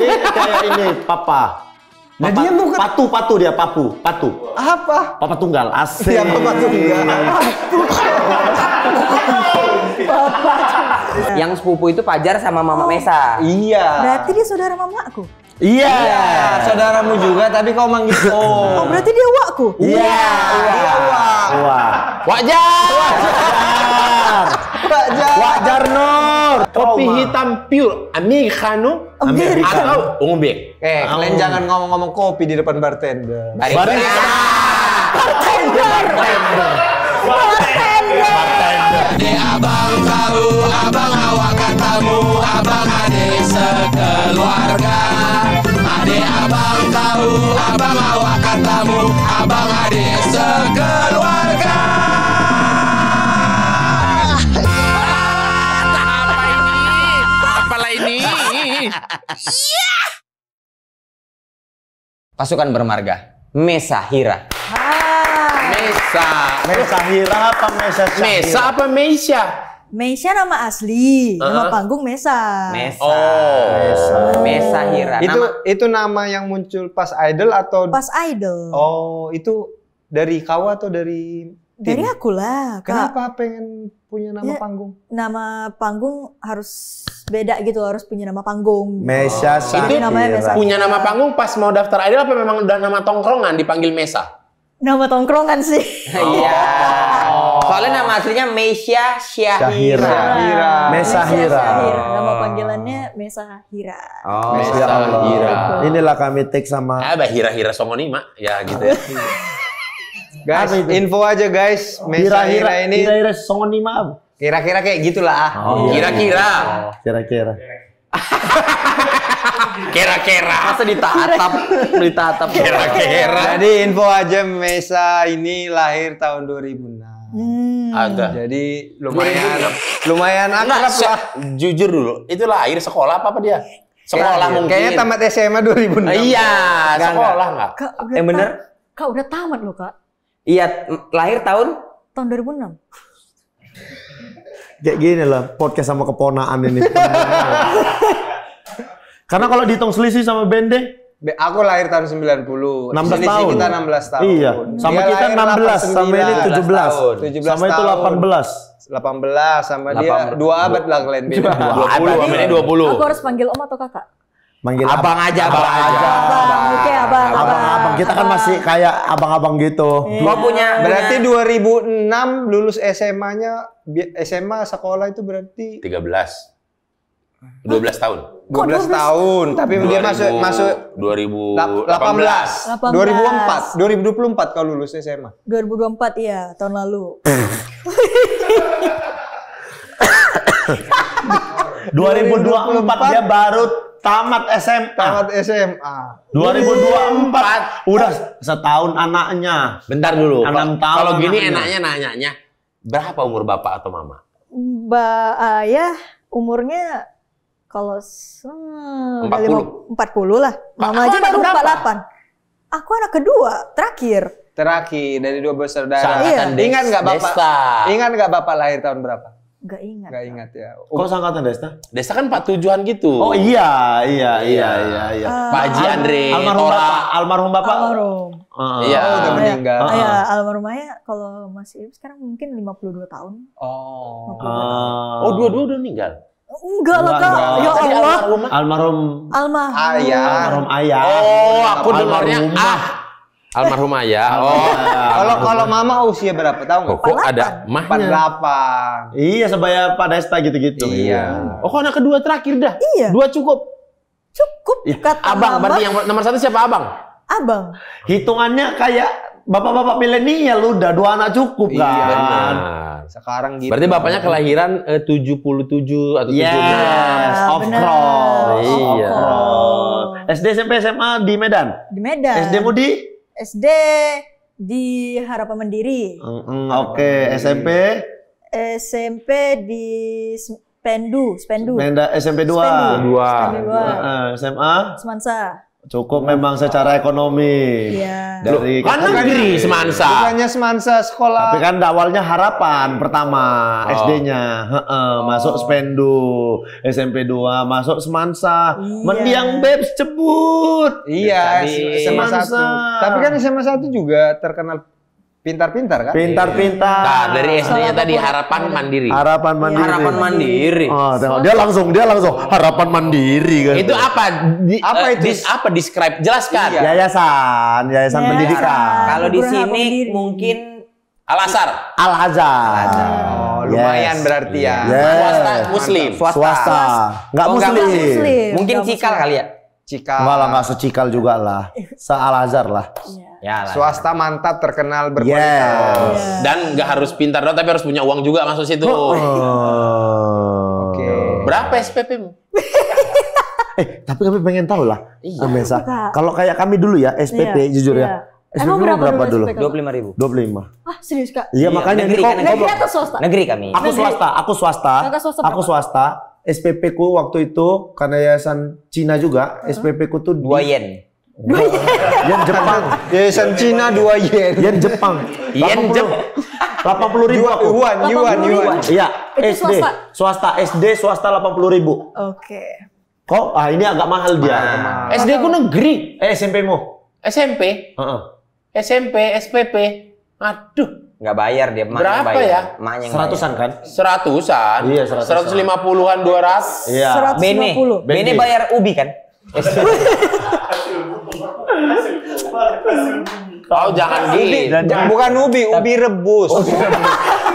Ini kayak ini papa. Nah, dia bukan patu dia patu. apa? Papa tunggal. Asik. Iya, papa tunggal. Yang sepupu itu Pajar sama Mama Mesa. Iya. Berarti dia saudara mamaku. Iya. Saudaramu juga, tapi kau manggil Oh, berarti dia wakku. Iya. Wah. Wajar. Wajar Nur. Kopi hitam pure Americano atau Ungubek. Kalian jangan ngomong-ngomong kopi di depan bartender. Barista. Ade abang tahu, abang awak katamu, abang ade sekeluarga. Ade abang tahu, abang awak katamu, abang ade sekeluarga. Apalah ini? Pasukan bermarga Mesa Hira. Mesa Hira apa Mesa Syahira? Mesa apa Meisha? Meisha nama asli, nama panggung Mesa. Mesa. Mesa Hira. Itu nama yang muncul pas Idol atau Pas Idol. Oh, itu dari kau atau dari Dari aku lah, Kak. Kenapa pengen punya nama panggung? Nama panggung harus beda gitu, harus punya nama panggung. Mesa Itu Syahira. namanya Mesa. punya nama panggung pas mau daftar idol apa memang udah nama tongkrongan dipanggil Mesa? Nama tongkrongan sih. Iya. Soalnya nama aslinya Meisha Syahira. Syahira. Mesa Hira. Nama panggilannya Mesa Hira. Oh, Ya Allah. Hira. Inilah kami take sama Hira songonima ya gitu ya. Guys, info aja guys. Mesa Hira ini Hira songonima. kira-kira kayak gitulah. Kira-kira. Kira-kira. Kira-kira. Masa ditatap Kira-kira. Jadi info aja Mesa ini lahir tahun 2006. Agak. Jadi lumayan akrab lah. Jujur dulu, itu lahir sekolah apa dia? Sekolah mungkin. Kayaknya tamat SMA 2006. Iya, sekolah nggak? Kak, udah bener? Kak udah tamat loh, Kak. Iya, lahir tahun Tahun 2006. Kayak gini lah podcast sama keponaan ini. Karena kalau dihitung selisih sama Bende, Aku lahir tahun 90. 16 Selisih tahun. kita 16 tahun. Iya, sama Dia kita lahir 16, sama ini 17. 17 Sama itu tahun. 18. 18 sama dia 2 abad lah kalian beda. 20, sama ini 20. Aku harus panggil om atau kakak? Manggil abang aja, abang aja. Abang, oke abang. abang-abang. Kita kan masih kayak abang-abang gitu. Gua punya Berarti 2006 lulus SMA-nya SMA sekolah itu berarti 13. 12 tahun. 12 tahun, tapi dia masuk 2018. 2004, 2024 kalau lulus SMA. 2024 iya, tahun lalu. 2024 dia baru tamat SMA. Tamat SMA. 2024 udah setahun anaknya. Bentar dulu. 6 tahun. Kalau gini anaknya. enaknya nanyanya, berapa umur bapak atau mama? Mbak Ayah umurnya kalau 40 lah. Mama Aku aja anak baru keberapa? 48. Aku anak kedua, terakhir. Terakhir dari 2 bersaudara. Seangkatan Iya. Ingat nggak bapak? Desta. Ingat nggak bapak lahir tahun berapa? Gak ingat. Nggak ingat ya. Kok sangkatan Desta? Desta kan 47-an gitu. Oh iya. Pak Haji Andre. Almarhum bapak. Almarhum. Iya. Oh, udah meninggal. Ya, almarhum Ayah kalau masih sekarang mungkin 52 tahun. Oh. Oh, dua-dua udah meninggal. Enggak lah, Kak. Enggak. Ya Tadi Allah. Almarhum Almarhum. Ayah. Oh, aku dengarnya almarhum ayah. Oh. Kalau mama usia berapa tahu nggak? Kok ada mahnya? 48. Iya, sebaya Pak Desta gitu-gitu. Iya. Oh, kok anak kedua terakhir dah? Iya. 2 cukup. Cukup kata Abang, mama. berarti yang nomor 1 siapa abang? Abang. Hitungannya kayak bapak-bapak milenial udah 2 anak cukup kan. Iya, Benar. Sekarang gitu. Berarti bapaknya kelahiran 77 atau 76. Yes, of bener. course. Iya. Of course. SD, SMP, SMA di Medan. Di Medan. SD mu di? SD di Harapan Mandiri. Oke. SMP? SMP di Spendu. SMP 2. Spendu. Dua. Spendu 2. SMA? Semansa. Cukup memang secara ekonomi. Iya. Dari Kan negeri semansa. Bukannya semansa sekolah. tapi kan awalnya harapan pertama SD-nya, masuk Spendu, SMP 2 masuk Semansa, Iya. mendiang Babes cebut. Iya, Jadi, SMA 1. Semansa. Tapi kan SMA 1 juga terkenal pintar-pintar kan? Pintar-pintar. Nah, dari SD-nya tadi harapan mandiri. Harapan mandiri. Harapan mandiri. Oh, tengok dia langsung harapan mandiri kan. Itu apa? Apa itu? Apa describe? Jelaskan. Iya. Yayasan pendidikan. Kalau di Berhak sini mandiri. mungkin Al-Azhar. Al-Azhar. Oh, lumayan Yes. berarti ya. Yes. Swasta Muslim. Swasta. Enggak Oh, nggak muslim. Muslim. mungkin Nggak cikal muslim. kali ya. Cika. Enggak lah, enggak secikal juga lah. Se-Al-Azhar lah. Ya lah. Swasta mantap terkenal Yes. berkualitas. Dan nggak harus pintar doang, tapi harus punya uang juga masuk situ. Oke. Berapa SPP-mu? Tapi kami pengen tahu lah, Iya. Mesa. Suka. Kalau kayak kami dulu ya, SPP Iya, jujur iya. ya. SPP Emang berapa, berapa dulu? SPP? 25.000. 25. Ah, serius Kak? Iya, makanya ini negeri kok kan, Negeri atau swasta? Negeri kami. aku swasta. Kakak swasta Aku berapa? swasta. SPP ku waktu itu karena yayasan Cina juga, SPP ku tuh 2 yen. Yen Jepang. Yayasan Cina 2 yen. Yen Jepang. Yen 80.000 aku. Yuan. Iya, Itu SD. swasta? Swasta SD swasta 80.000. Oke. Kok ini agak mahal dia. SD ku negeri. SMP-mu? SMP, Heeh. SMP, SPP. Aduh, Nggak bayar dia. Emaknya Berapa bayar. ya? Emaknya yang 100-an kan? 100-an. Iya, 100-an. 150-an, 200. Iya. bayar. Bene. 150. Bene bayar ubi kan? Oh, jangan gitu. Bukan ubi rebus.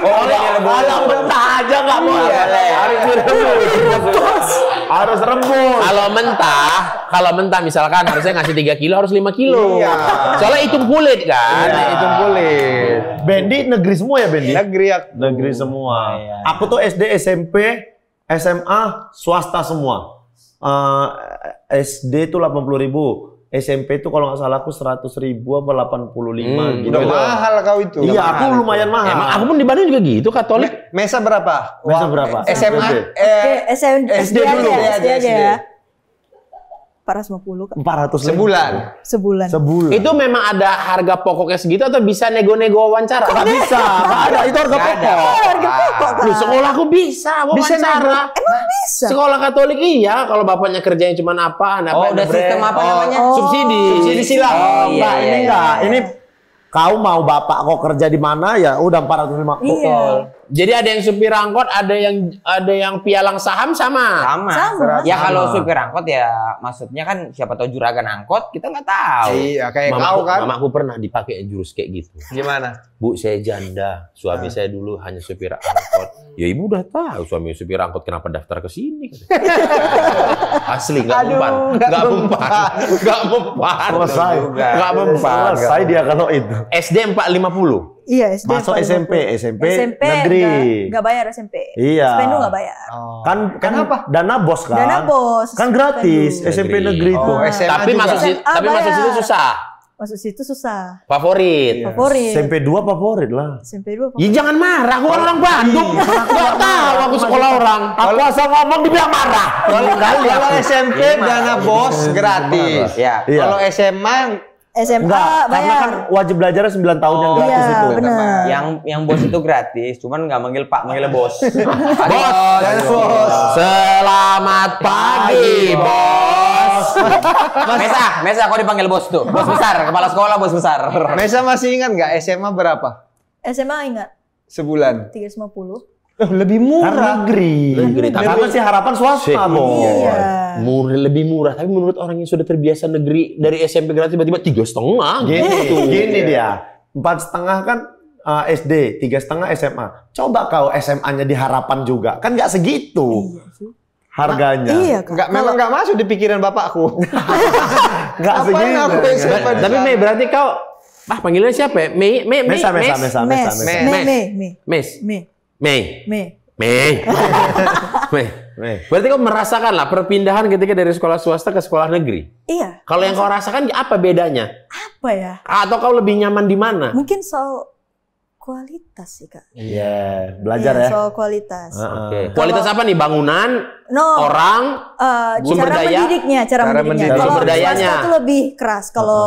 Kalau mentah aja nggak boleh. Harus direbus. Harus rebus. Kalau mentah misalkan harusnya ngasih 3 kilo, harus 5 kilo. Iya. Soalnya hitung kulit kan. Itu boleh. Bendi negeri semua ya Bendi? Negeri ya. Negeri semua. Aku tuh SD, SMP, SMA swasta semua. SD tuh 80.000. SMP tuh kalau nggak salah aku 100.000 apa 85 gitu. Udah mahal kau itu. Iya, aku lumayan mahal. Emang aku pun di Bandung juga gitu, Katolik. Mesa berapa? Mesa berapa? SMA. Oke, SD dulu. SD aja SD. ya. 450 Kak. 400 Sebulan. Sebulan. Sebulan. Itu memang ada harga pokoknya segitu atau bisa nego-nego wawancara? nggak bisa, nggak ada. Itu harga pokok. Harga pokok Kak. Lu sekolahku bisa wawancara. Emang bisa? Sekolah Katolik iya, kalau bapaknya kerjanya cuma apaan, Oh, udah sistem apa namanya? Subsidi. Subsidi silang. Oh, iya, Mbak, iya, ini iya. enggak. Ini kau mau bapak kau kerja di mana ya udah 450. Iya. Jadi ada yang supir angkot, ada yang pialang saham sama. Sama. Ya kalau supir angkot ya maksudnya kan siapa tahu juragan angkot kita nggak tahu. Iya, kayak kau kan. Mamaku pernah dipakai jurus kayak gitu. Gimana? Bu, saya janda. Suami saya dulu hanya supir angkot. Ya ibu udah tahu suami supir angkot kenapa daftar ke sini. Asli, nggak mempan. Nggak mempan. Nggak mempan. Selesai. Nggak mempan. Selesai dia kalau itu. SD 450. Iya, SD. Masuk 450. SMP SMP negeri. nggak bayar SMP. Iya. Spendu nggak bayar. Kan Kenapa? dana bos kan? Dana bos. Kan gratis Spendu. SMP negeri itu. Oh, SMA Tapi juga. masuk SMA tapi masuk bayar. situ susah. Masuk situ susah. Favorit. Favorit. SMP 2 favorit lah. SMP 2 Ya jangan marah, aku orang Bandung. Nggak tahu aku sekolah orang. Aku asal ngomong dibilang marah. Kalau SMP dana bos gratis. Ya. Iya. Kalau SMA SMA Enggak, karena bayar. kan wajib belajar 9 tahun yang gratis Iya, itu. benar. Yang bos itu gratis, cuman nggak manggil Pak, manggilnya bos. bos. Selamat pagi, bos. Mesa kok dipanggil bos tuh? Bos besar, kepala sekolah bos besar. Mesa masih ingat nggak SMA berapa? SMA ingat Sebulan. 350. Lebih Kan murah. negeri. Karena sih harapan swasta, Bos. Iya. Murah, lebih murah. Tapi menurut orang yang sudah terbiasa negeri dari SMP gratis tiba-tiba 3,5. Gini dia. 4,5 kan SD, 3,5 SMA. Coba kau SMA-nya di harapan juga. Kan nggak segitu harganya. Iya, Kak. Enggak, memang nggak masuk di pikiran bapakku. Nggak Apaan segitu. aku SMA di Tapi sana? Mei, berarti kau panggilannya siapa ya? Mesa. Mei. Berarti kau merasakan lah perpindahan ketika dari sekolah swasta ke sekolah negeri. Iya. Kalau yang kau rasakan apa bedanya? Apa ya? Atau kau lebih nyaman di mana? Mungkin soal kualitas sih Kak. Iya, belajar Iya, ya. soal kualitas. Oke. Kualitas apa nih? Bangunan, No, orang, sumber cara daya? mendidiknya, cara mendidiknya. mendidik. Kalau Sumber dayanya. swasta itu lebih keras. Kalau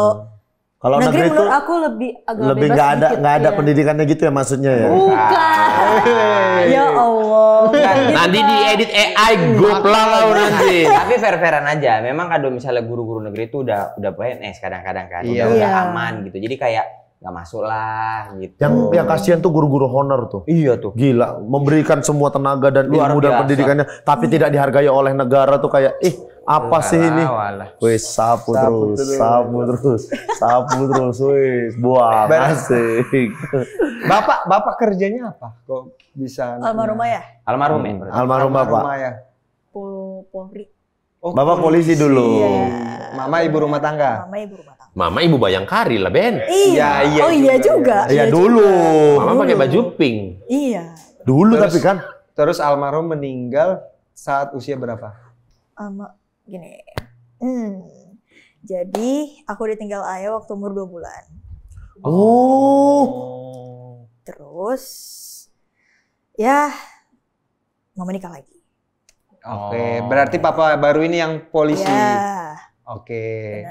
Kalau negeri negeri itu menurut aku lebih agak lebih bebas nggak sedikit, ada iya. pendidikannya gitu ya maksudnya ya. Bukan. Ya Allah. bukan gitu, nanti Kak. diedit AI goplang kau nanti. Tapi fair-fairan aja. Memang kalau misalnya guru-guru negeri itu udah PNS kadang-kadang kan. Iya. Udah Iya. aman gitu. Jadi kayak nggak masuk lah gitu. Yang kasihan tuh guru-guru honor tuh. Iya tuh. Gila, memberikan semua tenaga dan Luar ilmu dan biasa. pendidikannya, tapi tidak dihargai oleh negara tuh kayak, apa sih ini? Walah. Wes sapu terus, sapu terus, wes buang asik. Bapak kerjanya apa? Kok bisa? Almarhumah ya? Almarhum ya. berarti. Almarhum bapak. ya. Polri. Oh, Bapak polisi dulu. Iya. Mama ibu rumah tangga. Mama ibu rumah tangga. Mama ibu Bayangkari lah Ben. Iya. iya Oh iya juga. Iya dulu. Mama pakai baju pink. Iya. Dulu Terus- tapi kan. Terus almarhum meninggal saat usia berapa? Gini. Jadi aku ditinggal ayah waktu umur 2 bulan. Oh. Terus ya mama nikah lagi. Oke, berarti papa baru ini yang polisi. Ya. Oke.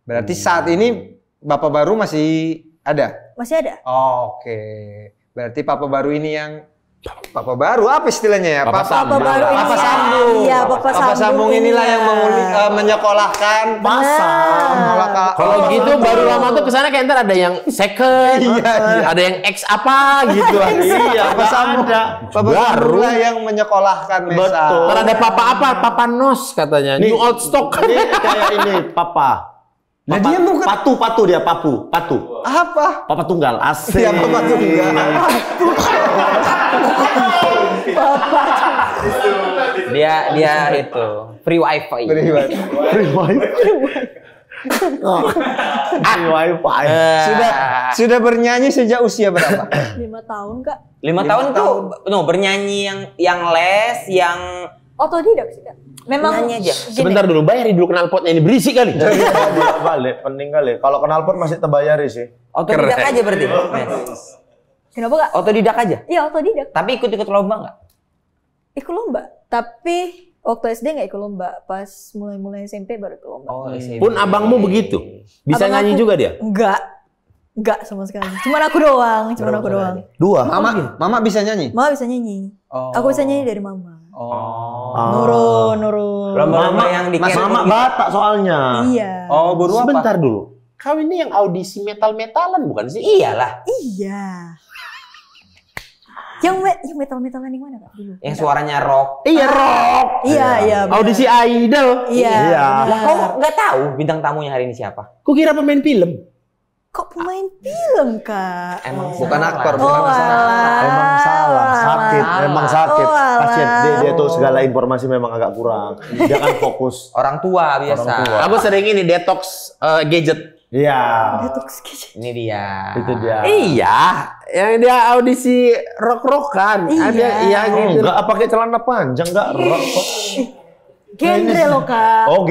Berarti saat ini bapak baru masih ada? Masih ada. Oke. Berarti papa baru ini yang papa baru apa istilahnya ya? Papa Papa baru ini. Papa sambung. Iya, papa sambung. inilah yang inilah. menyekolahkan Benar. Kalau gitu baru lama tuh kesana kayak ntar ada yang second, ada yang X apa gitu. Iya, Papa sambung. Papa Baru. baru yang menyekolahkan Mesa. Betul. Ntar ada papa apa? Papa Nos katanya. Nih. New old stock. Ini kayak ini, papa. Nah, Papa- dia bukan- patu dia, patu. Apa? Papa tunggal, asik. Iya, papa tunggal. Dia itu free wifi. Free wifi. Free wifi. Sudah bernyanyi sejak usia berapa? 5 tahun Kak. 5 tahun tuh bernyanyi yang les, yang Otodidak sih Kak. Memang nyanyi aja. gini, Sebentar dulu, bayari dulu knalpotnya ini berisik kali. Dia balik, penting kali. Kalau knalpot masih terbayari sih. Otodidak Keren. aja berarti. Kenapa Kak? Otodidak aja. Iya otodidak. Tapi ikut-ikut lomba nggak? Ikut lomba. Tapi waktu SD nggak ikut lomba. Pas mulai SMP baru ikut lomba. Oh, SMP. Pun abangmu begitu. Bisa Abang nyanyi aku- juga dia. Enggak sama sekali. Cuman aku doang. Dua. Mama bisa nyanyi? Mama bisa nyanyi. Oh. Aku bisa nyanyi dari mama. Oh. Nurun. Lomba-lomba yang di Mama Batak soalnya. Iya. Oh, baru apa? Sebentar dulu. Kau ini yang audisi metal-metalan bukan sih? Iyalah. Iya. Yang metal-metalan yang mana Kak dulu? Yang suaranya rock. Iya, rock. Iya, iya. benar. Audisi idol. Iya. Iya. Lah kok nggak tahu bintang tamunya hari ini siapa? Kukira pemain film. Kok pemain film Kak? Emang Bukan salah. aktor, Oh, bukan alah. Emang salah, sakit, Salah. emang sakit. Oh, alah. Kasian dia tuh segala informasi memang agak kurang. Dia kan fokus. Orang tua biasa. Orang tua. Aku sering ini detox gadget. Iya. Detox gadget. Ini dia. Itu dia. Iya, yang dia audisi rock-rockan. Iya. Ada iya Oh, gitu. enggak pakai celana panjang, enggak rock kok. Genre loh Kak. Oh,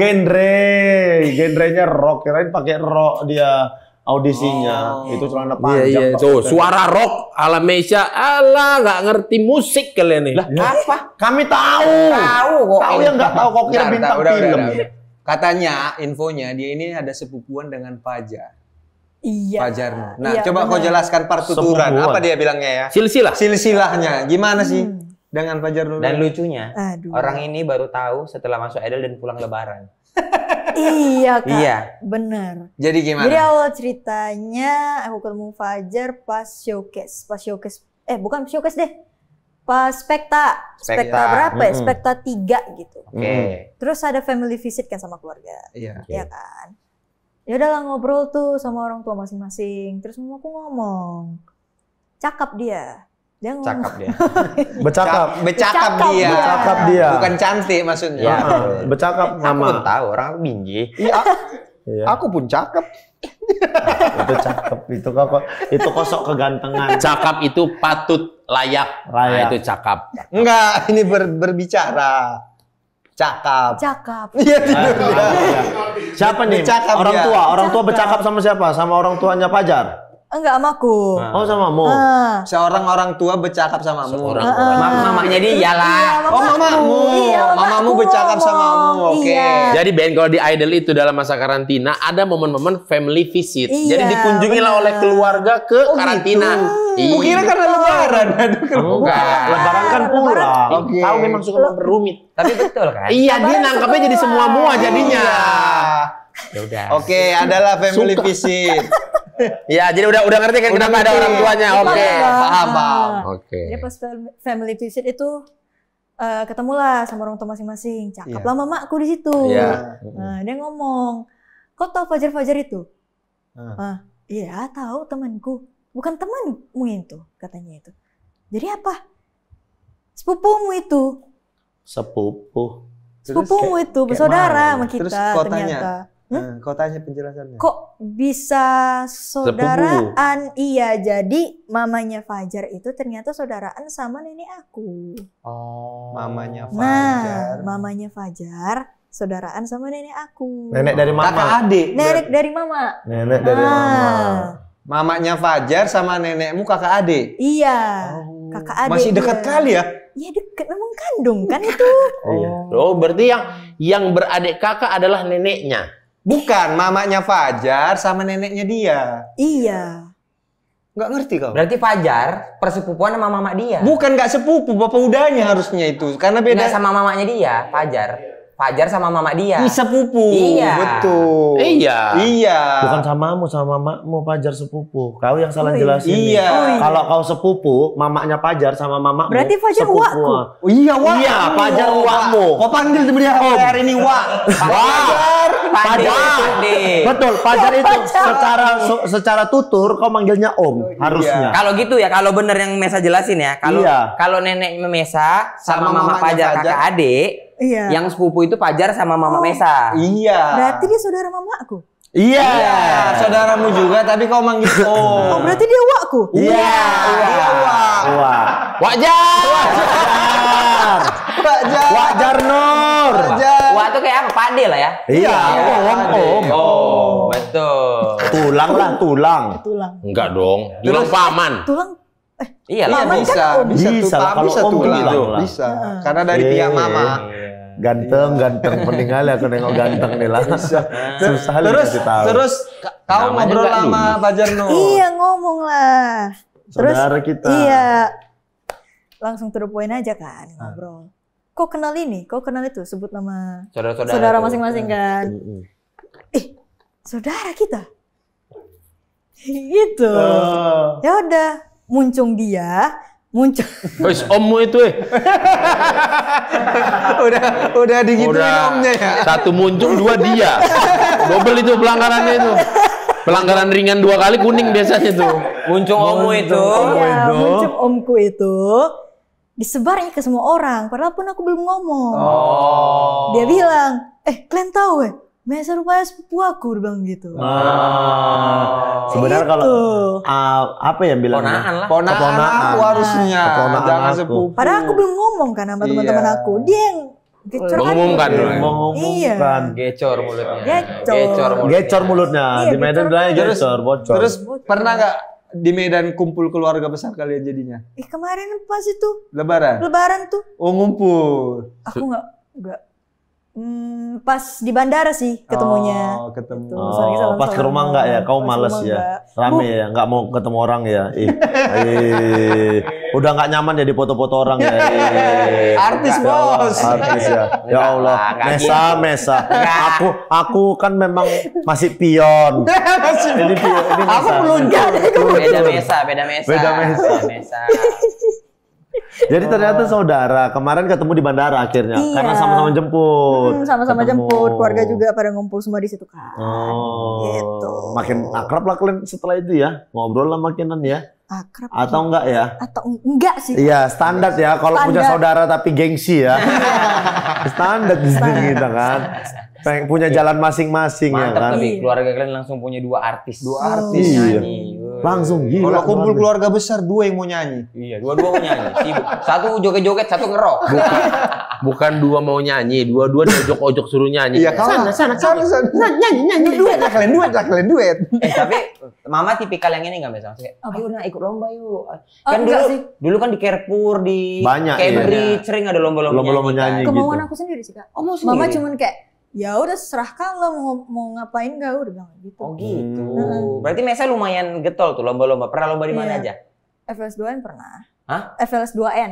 genrenya rock. Kirain pakai rock dia audisinya. Itu celana Iya, panjang. iya. Pak. Tuh, suara rock ala Mesia. Alah, nggak ngerti musik kalian nih. Lah, apa? Kami tahu. Tahu kok. Tahu yang nggak tahu kok kira Bentar, bintang udah, film. udah. Katanya infonya dia ini ada sepupuan dengan Fajar. Iya. Fajar. Nah, Iya, coba kau benar. jelaskan partituran. Sepupuan. Apa dia bilangnya ya? Silsilah. Silsilahnya. Gimana sih dengan Fajar dulu? Dan lucunya, Aduh. orang ini baru tahu setelah masuk Idol dan pulang Lebaran. Iya Kak. Iya. Bener. Jadi gimana? Jadi awal ceritanya aku ketemu Fajar pas showcase. Bukan showcase deh. Pas Spekta. Spekta berapa ya? Spekta 3 gitu. Oke. Terus ada family visit kan sama keluarga. Iya. Ya kan. Ya udahlah ngobrol tuh sama orang tua masing-masing. Terus mamaku ngomong. Cakap dia. Dia ngomong. Cakap dia. Bercakap. Becakap Becakap dia. dia. Bercakap dia. Bukan cantik maksudnya. Iya. Bercakap Aku nama. pun tahu orang binji. Iya. Iya. Aku pun cakep. Itu cakep. Itu kosok kegantengan. Cakap itu patut, layak. Nah, Layak. itu cakap. Enggak, ini berbicara. Cakap. Cakap. Iya, tidur Ah, dia. iya. Siapa nih? Bercakap Orang dia. tua. Orang tua Bercakap. bercakap sama siapa? Sama orang tuanya Fajar. Enggak sama aku. Oh, samamu. Seorang orang tua bercakap samamu. Mamanya dia lah. Oh, mamamu. Iya, Mamamu aku bercakap ngomong. samamu. Oke. Iya. Jadi Ben, kalau di Idol itu dalam masa karantina ada momen-momen family visit. Iya, Jadi dikunjungilah benar. oleh keluarga ke karantina. Aku kira karena lebaran. Enggak. Lebaran kan pulang. Oke. Kau memang suka memperumit. Tapi betul kan? Iya, dia nangkapnya jadi semua-mua jadinya. Ya udah. Oke, adalah family visit. Ya, jadi udah ngerti kan kenapa ada orang tuanya. Oke. Paham. Oke. Jadi pas family visit itu ketemulah sama orang tua masing-masing. Cakep lah mamaku di situ. Iya. Nah, dia ngomong, kau tahu Fajar itu? Iya, tahu temanku. Bukan temanmu itu, katanya itu. Jadi apa? Sepupumu itu. Sepupumu itu, bersaudara sama kita Terus kau ternyata. Kau tanya penjelasannya. Kok bisa saudaraan? Iya, jadi mamanya Fajar itu ternyata saudaraan sama nenek aku. Mamanya Fajar. Nah, mamanya Fajar saudaraan sama nenek aku. Nenek dari mama. Kakak adik. Nenek dari mama. Nenek dari mama. Mamanya Fajar sama nenekmu kakak adik. Iya, kakak adik. Masih dekat dia. kali ya? Iya dekat, memang kandung kan itu. Oh, berarti yang beradik kakak adalah neneknya. Bukan, mamanya Fajar sama neneknya dia. Iya. Nggak ngerti kau? Berarti Fajar persepupuan sama mama dia. Bukan nggak sepupu, bapak udahnya harusnya itu. Karena beda. Nggak sama mamanya dia, Fajar sama mama dia. Sepupu. Iya. Betul. Iya. Iya. Bukan samamu, sama mamamu Fajar sepupu. Kau yang salah jelasin. nih. Iya. Kalau kau sepupu, mamanya Fajar sama mamamu. Berarti Fajar sepupu. uakku. Oh, iya, Wak. Iya, Fajar uakmu. Kau panggil dia hari ini, Wak. Fajar. Betul, Fajar itu secara tutur kau manggilnya Om harusnya. Kalau gitu ya, kalau bener yang Mesa jelasin ya, kalau neneknya Mesa sama mama mamanya Fajar Fajar. kakak adik, Iya. yang sepupu itu Fajar sama mama Mesa. Iya. Berarti dia saudara mamaku. Iya. Saudaramu juga, tapi kau manggil Oh, Om. berarti dia wakku. Iya. Wah. Wajar. Wajar Nur. Wah tuh kayak apa? Pade lah ya. Iya, Om. Oh, betul. Tulang lah, tulang. Tulang. Enggak dong. Tulang paman. Tulang. Iya Iya, lah. bisa Bisa lah, kalau Om tulang. bilang lah. Bisa. Karena dari pihak mama. Ganteng penting kali aku nengok ganteng nih lah. Susah dikasih tahu. Terus kau Namanya ngobrol nggak sama lulus. Fajar Nur. Iya, ngomong lah. Terus Saudara kita. iya. Langsung to the point aja kan ngobrol. Kok kenal ini? Kok kenal itu? Sebut nama saudara masing-masing kan. Saudara kita. Gitu. Ya udah, muncung dia, Wes ommu itu udah digituin Udah. omnya ya. Satu muncul, dua dia. Double itu pelanggarannya itu. Pelanggaran ringan 2 kali kuning biasanya tuh. Muncung ommu itu. Iya, muncung omku itu disebarnya ke semua orang. Padahal pun aku belum ngomong. Dia bilang, kalian tahu Mesa rupanya sepupu aku, dia bilang gitu. Sebenarnya kalau apa ya bilangnya? Ponaan lah. Ponakan aku harusnya. Keponakan Jangan aku. sepupu. Padahal aku belum ngomong kan sama teman-teman Iya. aku. Dia yang gecor Mengumumkan aja. dulu. Mengumumkan. Gecor mulutnya. Gecor. Gecor mulutnya. Iya, Di Medan gecor. bilangnya gecor, bocor. Terus pernah nggak di Medan kumpul keluarga besar kalian jadinya? Kemarin pas itu Lebaran tuh. Oh, ngumpul. Aku nggak. Pas di bandara sih ketemunya. Oh, ketemu. Tuh, saling Pas ke rumah enggak ya? Kau Pas males rumah ya? enggak. Rame ya? Enggak mau ketemu orang ya? Udah enggak nyaman ya di foto-foto orang ya? Artis, Bos. Artis ya? Ya Allah. Mesa. Aku kan memang masih pion. Ini pion. Ini Aku Mesa. pelunjak. Beda mesa. Mesa. Jadi ternyata saudara. Kemarin ketemu di bandara akhirnya. Iya. Karena sama-sama jemput. Sama-sama Ketemu. jemput, keluarga juga pada ngumpul semua di situ kan. Oh, Gitu. makin akrab lah kalian setelah itu ya, ngobrol lah makinan ya, Akrab atau enggak ya? atau enggak sih? Iya standar ya, kalau punya Standar. saudara tapi gengsi ya, standar di sini kita kan, punya jalan masing-masing ya Mantap kan, tapi keluarga kalian langsung punya 2 artis. 2 artis. Iya. Nyanyi. langsung gila. Kalau kumpul keluarga besar 2 yang mau nyanyi. Iya, dua-dua nyanyi. Sibuk. Satu joget-joget, satu ngerok. Bukan dua mau nyanyi, dua-dua diojok-ojok suruh nyanyi. Iya, kalah. Sana. Nyanyi duet lah kalian duet. Tapi mama tipikal yang ini nggak misalnya? Kayak, ayo nah ikut lomba yuk. Kan enggak dulu, sih. dulu kan di Carrefour, di Banyak, Cambridge sering ada lomba-lomba nyanyi. kan. Kemauan gitu. aku sendiri sih kak. Oh, mau Mama sendiri? cuman kayak ya udah serahkan lo mau ngapain gak udah bilang gitu. Oh gitu. Berarti Mesa lumayan getol tuh lomba-lomba. Pernah lomba di mana aja? FLS2N pernah. Hah? FLS2N.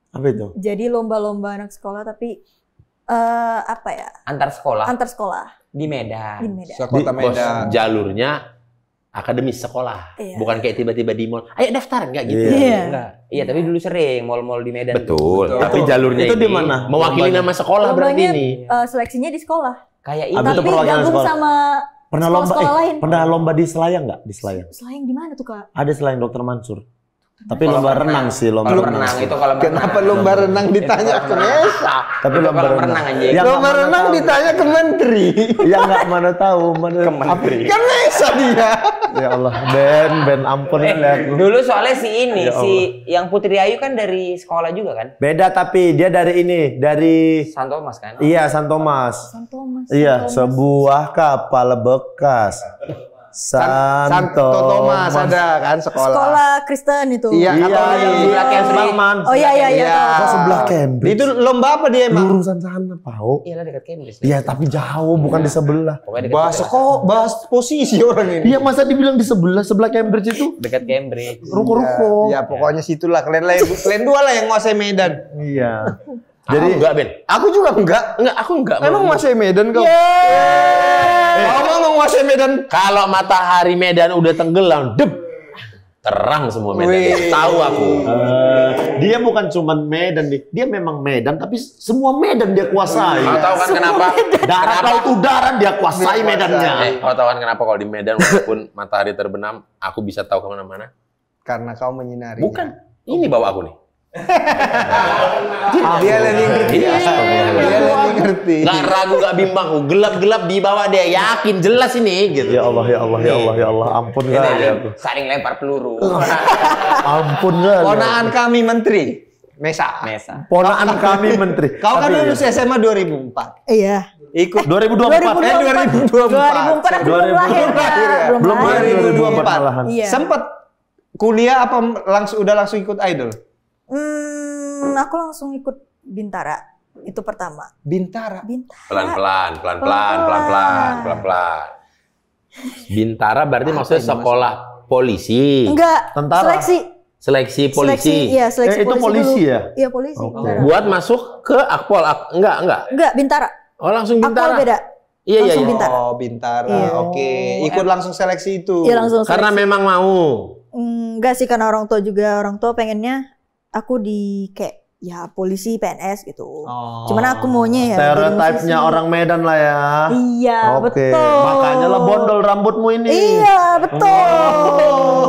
Apa itu? Jadi lomba-lomba anak sekolah tapi apa ya? Antar sekolah Antar sekolah di Medan. di Medan. Kota Medan. Jalurnya akademis sekolah. Iya. Bukan kayak tiba-tiba di mall. Ayo daftar, enggak gitu. Iya. Enggak. Iya, tapi dulu sering mall-mall di Medan. Betul. Betul. Tapi jalurnya Itu ini di mana? mewakili Lombanya? nama sekolah berarti Lombanya ini. seleksinya di sekolah. Kayak Habis ini. itu Tapi perwakilan gabung sekolah. sama Pernah lomba sekolah lain. pernah lomba di Selayang nggak? Di Selayang. Selain di mana tuh kak? Ada Selayang Dr. Mansur. Tapi Kalau lomba renang sih, lomba Kalau renang. renang itu kalau Kenapa lomba renang ditanya ke Mesa? Tapi Itu lomba kalau renang. renang, anjing. Ya, Lomba nggak mana renang tahu. ditanya ke menteri. Ya nggak mana tahu, mana Menteri. Kan Mesa dia. Ya Allah, Ben ampun lihat. Dulu soalnya si ini, Ya Allah. si yang Putri Ayu kan dari sekolah juga kan? Beda tapi dia dari ini, dari San Thomas kan? iya San Thomas. San Thomas. Iya, sebuah kapal bekas. Santo Thomas ada kan sekolah. Sekolah Kristen itu. Iya, Iya, Katolik. yang sebelah Cambridge. Oh iya. Kok sebelah Cambridge? Itu lomba apa dia emang? Lurusan sana, Pau. Iya lah dekat Cambridge. Iya, tapi jauh, bukan di sebelah. Pokoknya dekat Bahas kok bahas posisi orang ini. Iya, masa dibilang di sebelah Cambridge itu? dekat Cambridge. Ruko-ruko. Ya pokoknya situlah kalian dua lah yang nguasai Medan. Iya. Jadi enggak, Ben. Aku juga enggak. Enggak, aku enggak. Emang mau. nguasai Medan kau? Kamu menguasai Medan. Kalau matahari Medan udah tenggelam, terang semua Medan. Wih. Tahu aku. Dia bukan cuman Medan nih, dia memang Medan tapi semua Medan dia kuasai. Kau tahu kan kenapa? Darat, laut, udara dia kuasai medannya. Kau tahu kan kenapa kalau di Medan walaupun matahari terbenam, aku bisa tahu kemana-mana? Karena kau menyinari. Bukan. Ini bawa aku nih. Dia lebih ngerti. Dia lebih ngerti. Gak ragu, gak bimbang. Gelap-gelap di bawah dia. Yakin, jelas ini. Gitu. Ya Allah, ya Allah, ya Allah, ya Allah, ampun Ini kali aku. saling lempar peluru. Ampun kali. Ponaan kami menteri. Mesa. Mesa. Ponaan kami menteri. Kau kan Tapi lulus SMA 2004. Iya. Ikut 2024. 2024. 2004 aku belum lahir. Kak. Belum lahir. lahir 2024 2024. malahan. Iya. Sempet kuliah apa langsung ikut idol? Aku langsung ikut Bintara. Itu pertama. Bintara. Bintara. Pelan-pelan. Bintara berarti maksudnya sekolah polisi. Enggak. Tentara. Seleksi polisi. Iya, seleksi Itu polisi dulu. ya? Iya, polisi. Oke. Bintara. Buat masuk ke Akpol. Enggak. Enggak, Bintara. Oh, langsung Akpol Bintara. beda. Iya. Langsung Bintara. Oh, Bintara. Iya. Oke. Ikut langsung seleksi itu. Iya, langsung Karena seleksi. memang mau. Enggak sih, karena orang tua pengennya aku di kayak ya polisi PNS gitu. Oh. Cuman aku maunya ya Stereotipnya orang Medan lah ya. Iya, Oke. betul. Makanya lah bondol rambutmu ini. Iya, betul.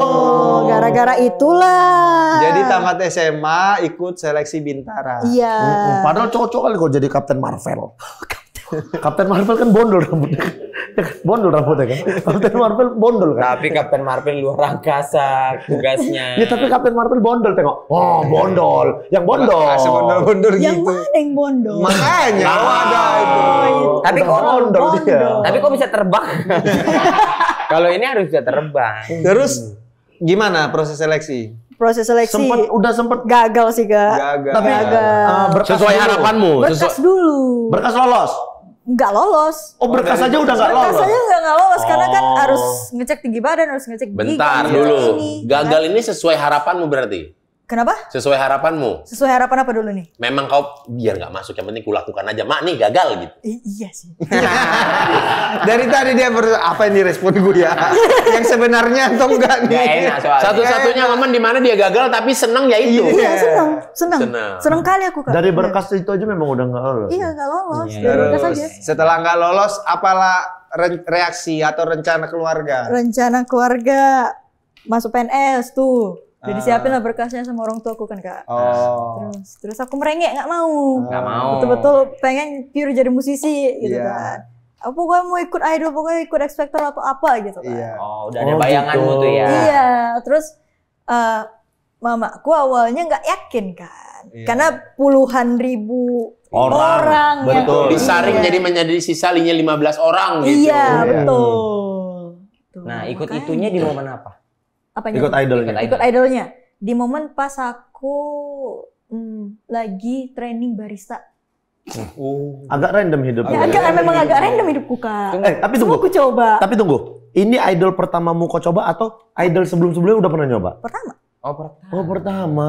Gara-gara itulah. Jadi tamat SMA ikut seleksi Bintara. Iya. Padahal cocok kali kok jadi Kapten Marvel. Kapten Marvel kan bondol rambutnya. Bondol rambutnya kan. Kapten Marvel bondol kan. Tapi Kapten Marvel luar angkasa tugasnya. Ya tapi Kapten Marvel bondol tengok. Oh, bondol. Yang bondol. Kasih bondol-bondol Yang gitu. mana yang bondol? Makanya ada itu. Tapi Udah kok bondol dia. Tapi kok bisa terbang? Kalau ini harus bisa terbang. Terus gimana proses seleksi? Proses seleksi Udah sempet gagal sih, Kak. Gagal. tapi Gagal. berkas Sesuai dulu. harapanmu. Berkas dulu. Berkas lolos. Nggak lolos. Oh, berkas aja udah nggak Berkas lolos. aja nggak lolos karena kan Oh. harus ngecek tinggi badan, harus ngecek gigi, Bentar ngecek dulu. ini. Gagal ini sesuai harapanmu berarti? Kenapa? Sesuai harapanmu? Sesuai harapan apa dulu nih? Memang kau biar nggak masuk, yang penting kulakukan aja. Mak nih gagal gitu. Iya sih. Dari tadi dia apa yang direspon gue ya? Yang sebenarnya atau enggak nih? Gak enak soalnya. Satu-satunya momen di mana dia gagal tapi seneng ya itu. Iya, senang. Senang. Senang kali aku, Kak. Dari berkas itu aja memang udah nggak lolos. Iya, nggak lolos. Iya. Dari berkas Terus aja. setelah nggak lolos, apalah reaksi atau rencana keluarga? Rencana keluarga masuk PNS tuh. Jadi siapin lah berkasnya sama orang tuaku kan, Kak. Oh. Terus aku merengek nggak mau. Nggak mau. Betul-betul pengen pure jadi musisi gitu Iya. kan. Apa gue mau ikut idol, pokoknya ikut X Factor atau apa gitu kan. Iya. Oh, udah ada Oh, bayanganmu gitu. tuh ya. Iya, terus mamaku awalnya nggak yakin kan, Iya. karena puluhan ribu Orang yang betul. Disaring jadi menjadi sisa linya 15 orang gitu. Iya, betul. Tuh, Nah, ikut makanya. itunya di momen apa? Apanya? Ikut idolnya. Ikut idolnya. Di momen pas aku lagi training barista. Agak random hidup. Ya, memang agak random hidupku, Kak. Tapi Semua tunggu. aku coba. Tapi tunggu. Ini idol pertamamu kau coba atau idol sebelum-sebelumnya udah pernah nyoba? Pertama. Oh, pertama.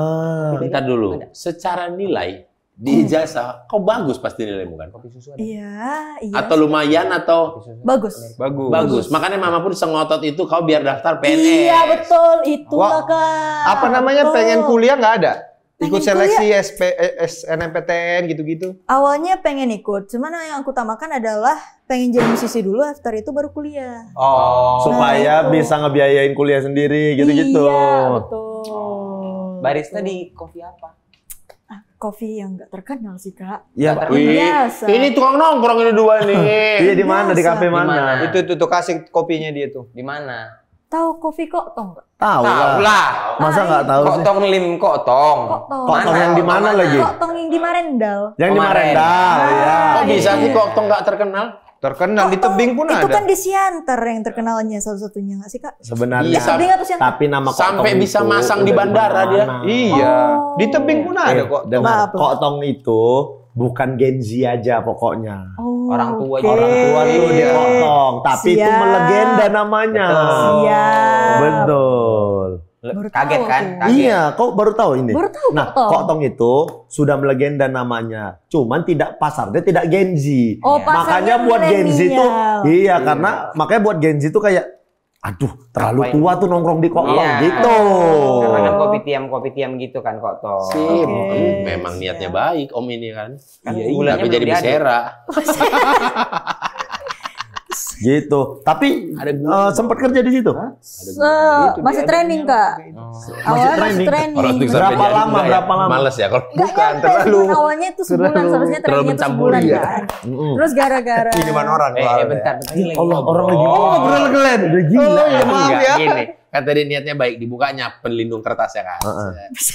Bentar dulu. Secara nilai di ijazah kau bagus pasti nilaimu kan? Kopi susu ada. Iya. Atau lumayan atau Bagus. bagus. Makanya mama pun sengotot itu kau biar daftar PNS. Iya, betul. Itulah, Wah, Kak. Apa namanya, Betul. pengen kuliah nggak ada? Ikut Pengen seleksi SNMPTN gitu-gitu? Awalnya pengen ikut, cuman yang aku utamakan adalah pengen jadi musisi dulu, after itu baru kuliah. Oh. Supaya Nah, itu. bisa ngebiayain kuliah sendiri gitu-gitu. Iya, betul. Barista di kopi apa? Kopi yang nggak terkenal sih, Kak. Iya, Pak. Wih, Biasa. ini tukang nongkrong ini dua nih. Iya, di mana? Di Biasa. kafe Di mana? mana? Itu tuh kasih kopinya dia tuh. Di mana? Tahu kopi kok tong nggak? Tahu Tahu lah. lah. Masa nggak tahu Kok sih? tong lim kok tong. Kok tong? Kok tong yang di mana lagi? Kok tong yang di Marendal. Yang di Kemarin. Marendal, ya. Kok bisa iya. sih kok tong nggak terkenal? Terkenal di Kok tong? tebing pun Itu ada. kan di Siantar yang terkenalnya satu-satunya nggak sih, Kak? Sebenarnya. Iya, Tebing atau Siantar? Tapi nama kok Sampai tong bisa itu masang di udah bandara dia. mana-mana. Iya, Oh. di tebing pun ada kok. Dengar, Maaf. kok tong itu bukan Gen Z aja pokoknya. Oh, Orang tua oke. juga. Orang tua tuh di potong, tapi itu Siap. melegenda namanya. Siap. Betul. Baru Kaget tahu kan? aku. Kaget. Iya, kok baru tahu ini? Baru tahu Nah, kok tong. kok tong itu sudah melegenda namanya. Cuman tidak pasarnya tidak Gen Z. Oh, Iya. pasarnya Makanya buat Gen Z tuh milenial. iya, karena makanya buat Gen Z tuh kayak aduh, terlalu Ngapain? tua tuh nongkrong di kok tong Iya. gitu. Karena kan kopi tiam gitu kan kok tong. Sip. Oke. Memang niatnya baik om ini kan. Kan Iya, gulanya tapi jadi belum diaduk. bisera. Gitu. Tapi Ada gula. sempat kerja di situ? Masih training, Kak. Awalnya masih training. Kalau untuk Berapa sampai jadi lama, gula ya, berapa lama? Males ya kalau Nggak nyampe, cuman awalnya itu sebulan, seharusnya terlalu trainingnya itu mencampuri sebulan ya. kan. Terus gara-gara orang. Bentar. Ini lagi Allah, orang lagi ngobrol. ngobrol Glenn. Udah gila. Oh, iya, maaf Enggak, ya. gini. Kan tadi niatnya baik, dibukanya pelindung kertas ya kan.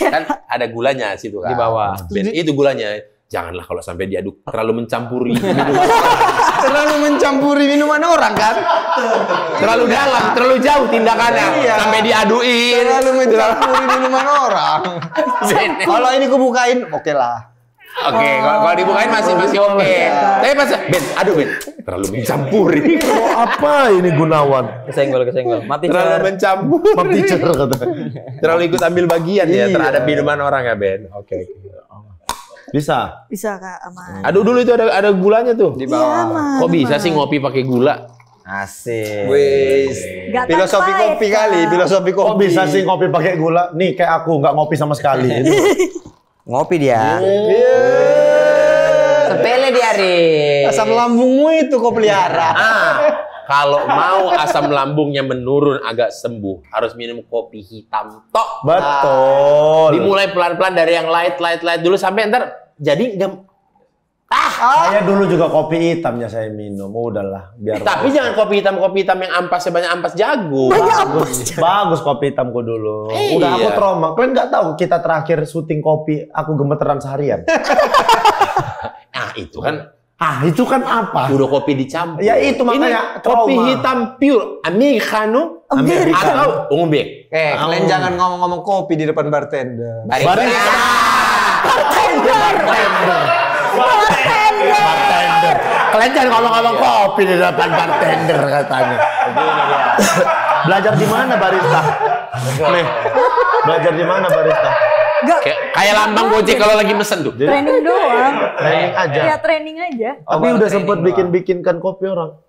Kan ada gulanya situ kan. Di bawah. Ben, itu gulanya. Janganlah kalau sampai diaduk terlalu mencampuri minuman. Terlalu mencampuri minuman orang kan? Terlalu dalam, terlalu jauh tindakannya. Iya. Sampai diaduin. Terlalu mencampuri minuman orang. Ben, Kalau ini kubukain, oke lah. Oke, kalau dibukain masih oke. Tapi pas Ben, aduh Ben, terlalu mencampuri. Oh, apa ini Gunawan? Kesenggol. Mati Terlalu cer. mencampur. Bab teacher kata. Terlalu ikut ambil bagian ya Iya. terhadap minuman orang ya Ben. Oke. Bisa. bisa, Kak, aman. Aduh dulu itu ada gulanya tuh. Di Iya, bawah. aman. Kok bisa sih ngopi pakai gula? Asik. Wis. Nggak Filosofi tanpa kopi ya, kali, Kak. filosofi kopi. Kok bisa sih ngopi pakai gula? Nih kayak aku nggak ngopi sama sekali. Ngopi dia. Iya. Sepele dia, Ri. Asam lambungmu itu kau pelihara. Kalau mau asam lambungnya menurun agak sembuh, harus minum kopi hitam tok. Betul. Dimulai pelan-pelan dari yang light dulu sampai ntar jadi nggak. Saya dulu juga kopi hitamnya saya minum. Udahlah, biar. Tapi jangan kopi hitam yang ampasnya banyak ampas jagung. Bagus kopi hitamku dulu. Udah aku Iya. trauma. Kalian nggak tahu kita terakhir syuting kopi, aku gemeteran seharian. Nah itu kan Itu kan apa? udah kopi dicampur. Ya, itu makanya Ini kopi trauma. hitam pure americano Americano. atau ungu bek. Kalian jangan ngomong-ngomong kopi di depan bartender. Barista. Bartender. Kalian jangan ngomong-ngomong kopi di depan bartender katanya. Belajar di mana barista? Nih. Belajar di mana barista? Kayak lambang Gojek kalau lagi mesen tuh. Training doang. Training aja. Ya, training aja. Tapi udah sempet bikin-bikinkan kopi orang.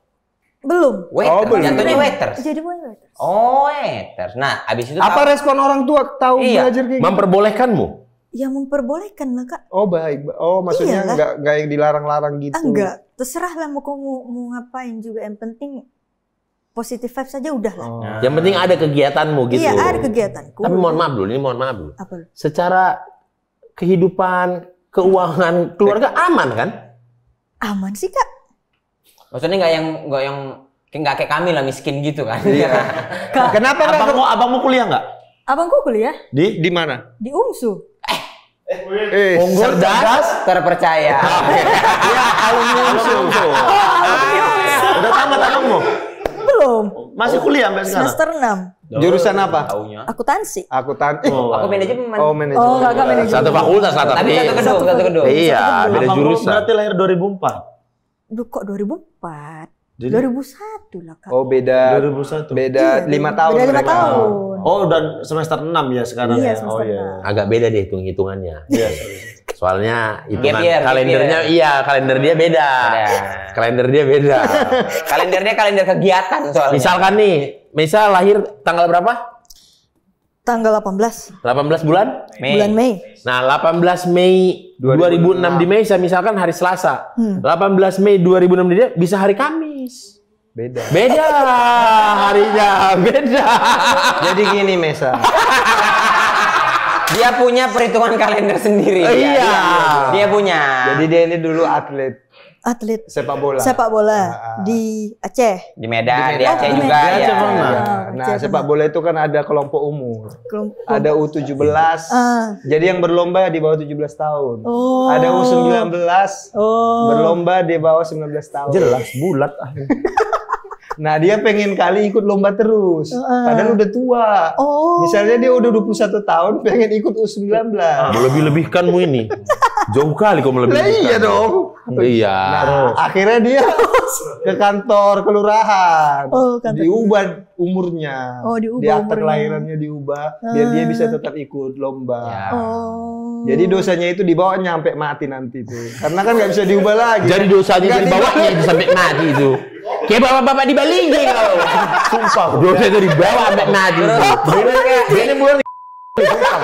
Belum. Waiter. belum. Jatuhnya waiter. Jadi waiter. Oh, waiter. Nah, abis itu Apa respon orang tua tahu Iya. belajar kayak gitu? Memperbolehkanmu. Ya memperbolehkan lah, Kak. Oh baik. Oh maksudnya Iyalah. nggak yang dilarang-larang gitu. Enggak, terserah lah mau kamu mau ngapain juga. Yang penting positive vibes saja udah lah. Yang penting ada kegiatanmu gitu. Iya, ada kegiatanku. Tapi mohon maaf dulu, Apa? Secara kehidupan, keuangan keluarga aman kan? Aman sih, Kak. maksudnya nggak kayak kami lah miskin gitu kan. Kenapa nggak? Abangmu kuliah nggak? Abangku kuliah Di Di mana? di UMSU. Cerdas, terpercaya. Ya, alumnium. Udah tamat abangmu? Belum. Masih kuliah sampai sekarang? Semester 6. Jurusan apa? Taunya. Akuntansi. Akuntansi. Aku manajemen. Oh, manajemen. Oh, enggak manajemen. Satu fakultas lah Tapi satu gedung. Iya, beda Abang jurusan. berarti lahir 2004? Duh, kok 2004? Jadi? 2001 lah, Kak. Oh, beda 2001. beda 5 tahun. Beda 5 mereka. tahun. Oh, dan semester 6 ya sekarang Iya, ya? semester Oh iya. 6. Agak beda deh hitung-hitungannya. Iya. Soalnya hitungan Gap year, kalendernya, gap year. iya kalender dia beda. Kalender dia beda. Kalendernya kalender kegiatan soalnya. Misalkan nih, misal lahir tanggal berapa? Tanggal 18 18 bulan? bulan Mei. Nah, 18 Mei 2006 di Mei, misalkan hari Selasa. 18 Mei 2006 di dia bisa hari Kamis. Beda. Beda harinya, beda. Jadi gini, Mesa. Dia punya perhitungan kalender sendiri. Iya. Dia punya. Jadi dia ini dulu atlet Atlet sepak bola. sepak bola di Aceh. Di Medan, di Oh, Aceh di juga Medan. ya. Aceh mana? Nah, Aceh sepak pernah. bola itu kan ada kelompok umur. Kelompok- Ada U17. Jadi yang berlomba di bawah 17 tahun. Oh. Ada U19 Oh. berlomba di bawah 19 tahun. Jelas bulat. Nah, dia pengen kali ikut lomba terus. Padahal udah tua. Oh. Misalnya dia udah 21 tahun pengen ikut U19. Melebih-lebihkanmu ini. Jauh kali kau Lah melebihkan. iya dong. Iya. Nah, akhirnya dia ke kantor kelurahan. Oh, kantor diubah umurnya. Oh, diubah Di akta umurnya. kelahirannya diubah biar dia bisa tetap ikut lomba. Ya. Oh. Jadi dosanya itu dibawa nyampe mati nanti tuh. Karena kan nggak bisa diubah lagi. Jadi dosanya dari bawahnya itu sampai mati itu. Kayak bapak-bapak di Balinggi kau. Sumpah. Dosa itu dibawa sampai mati. Ini bulan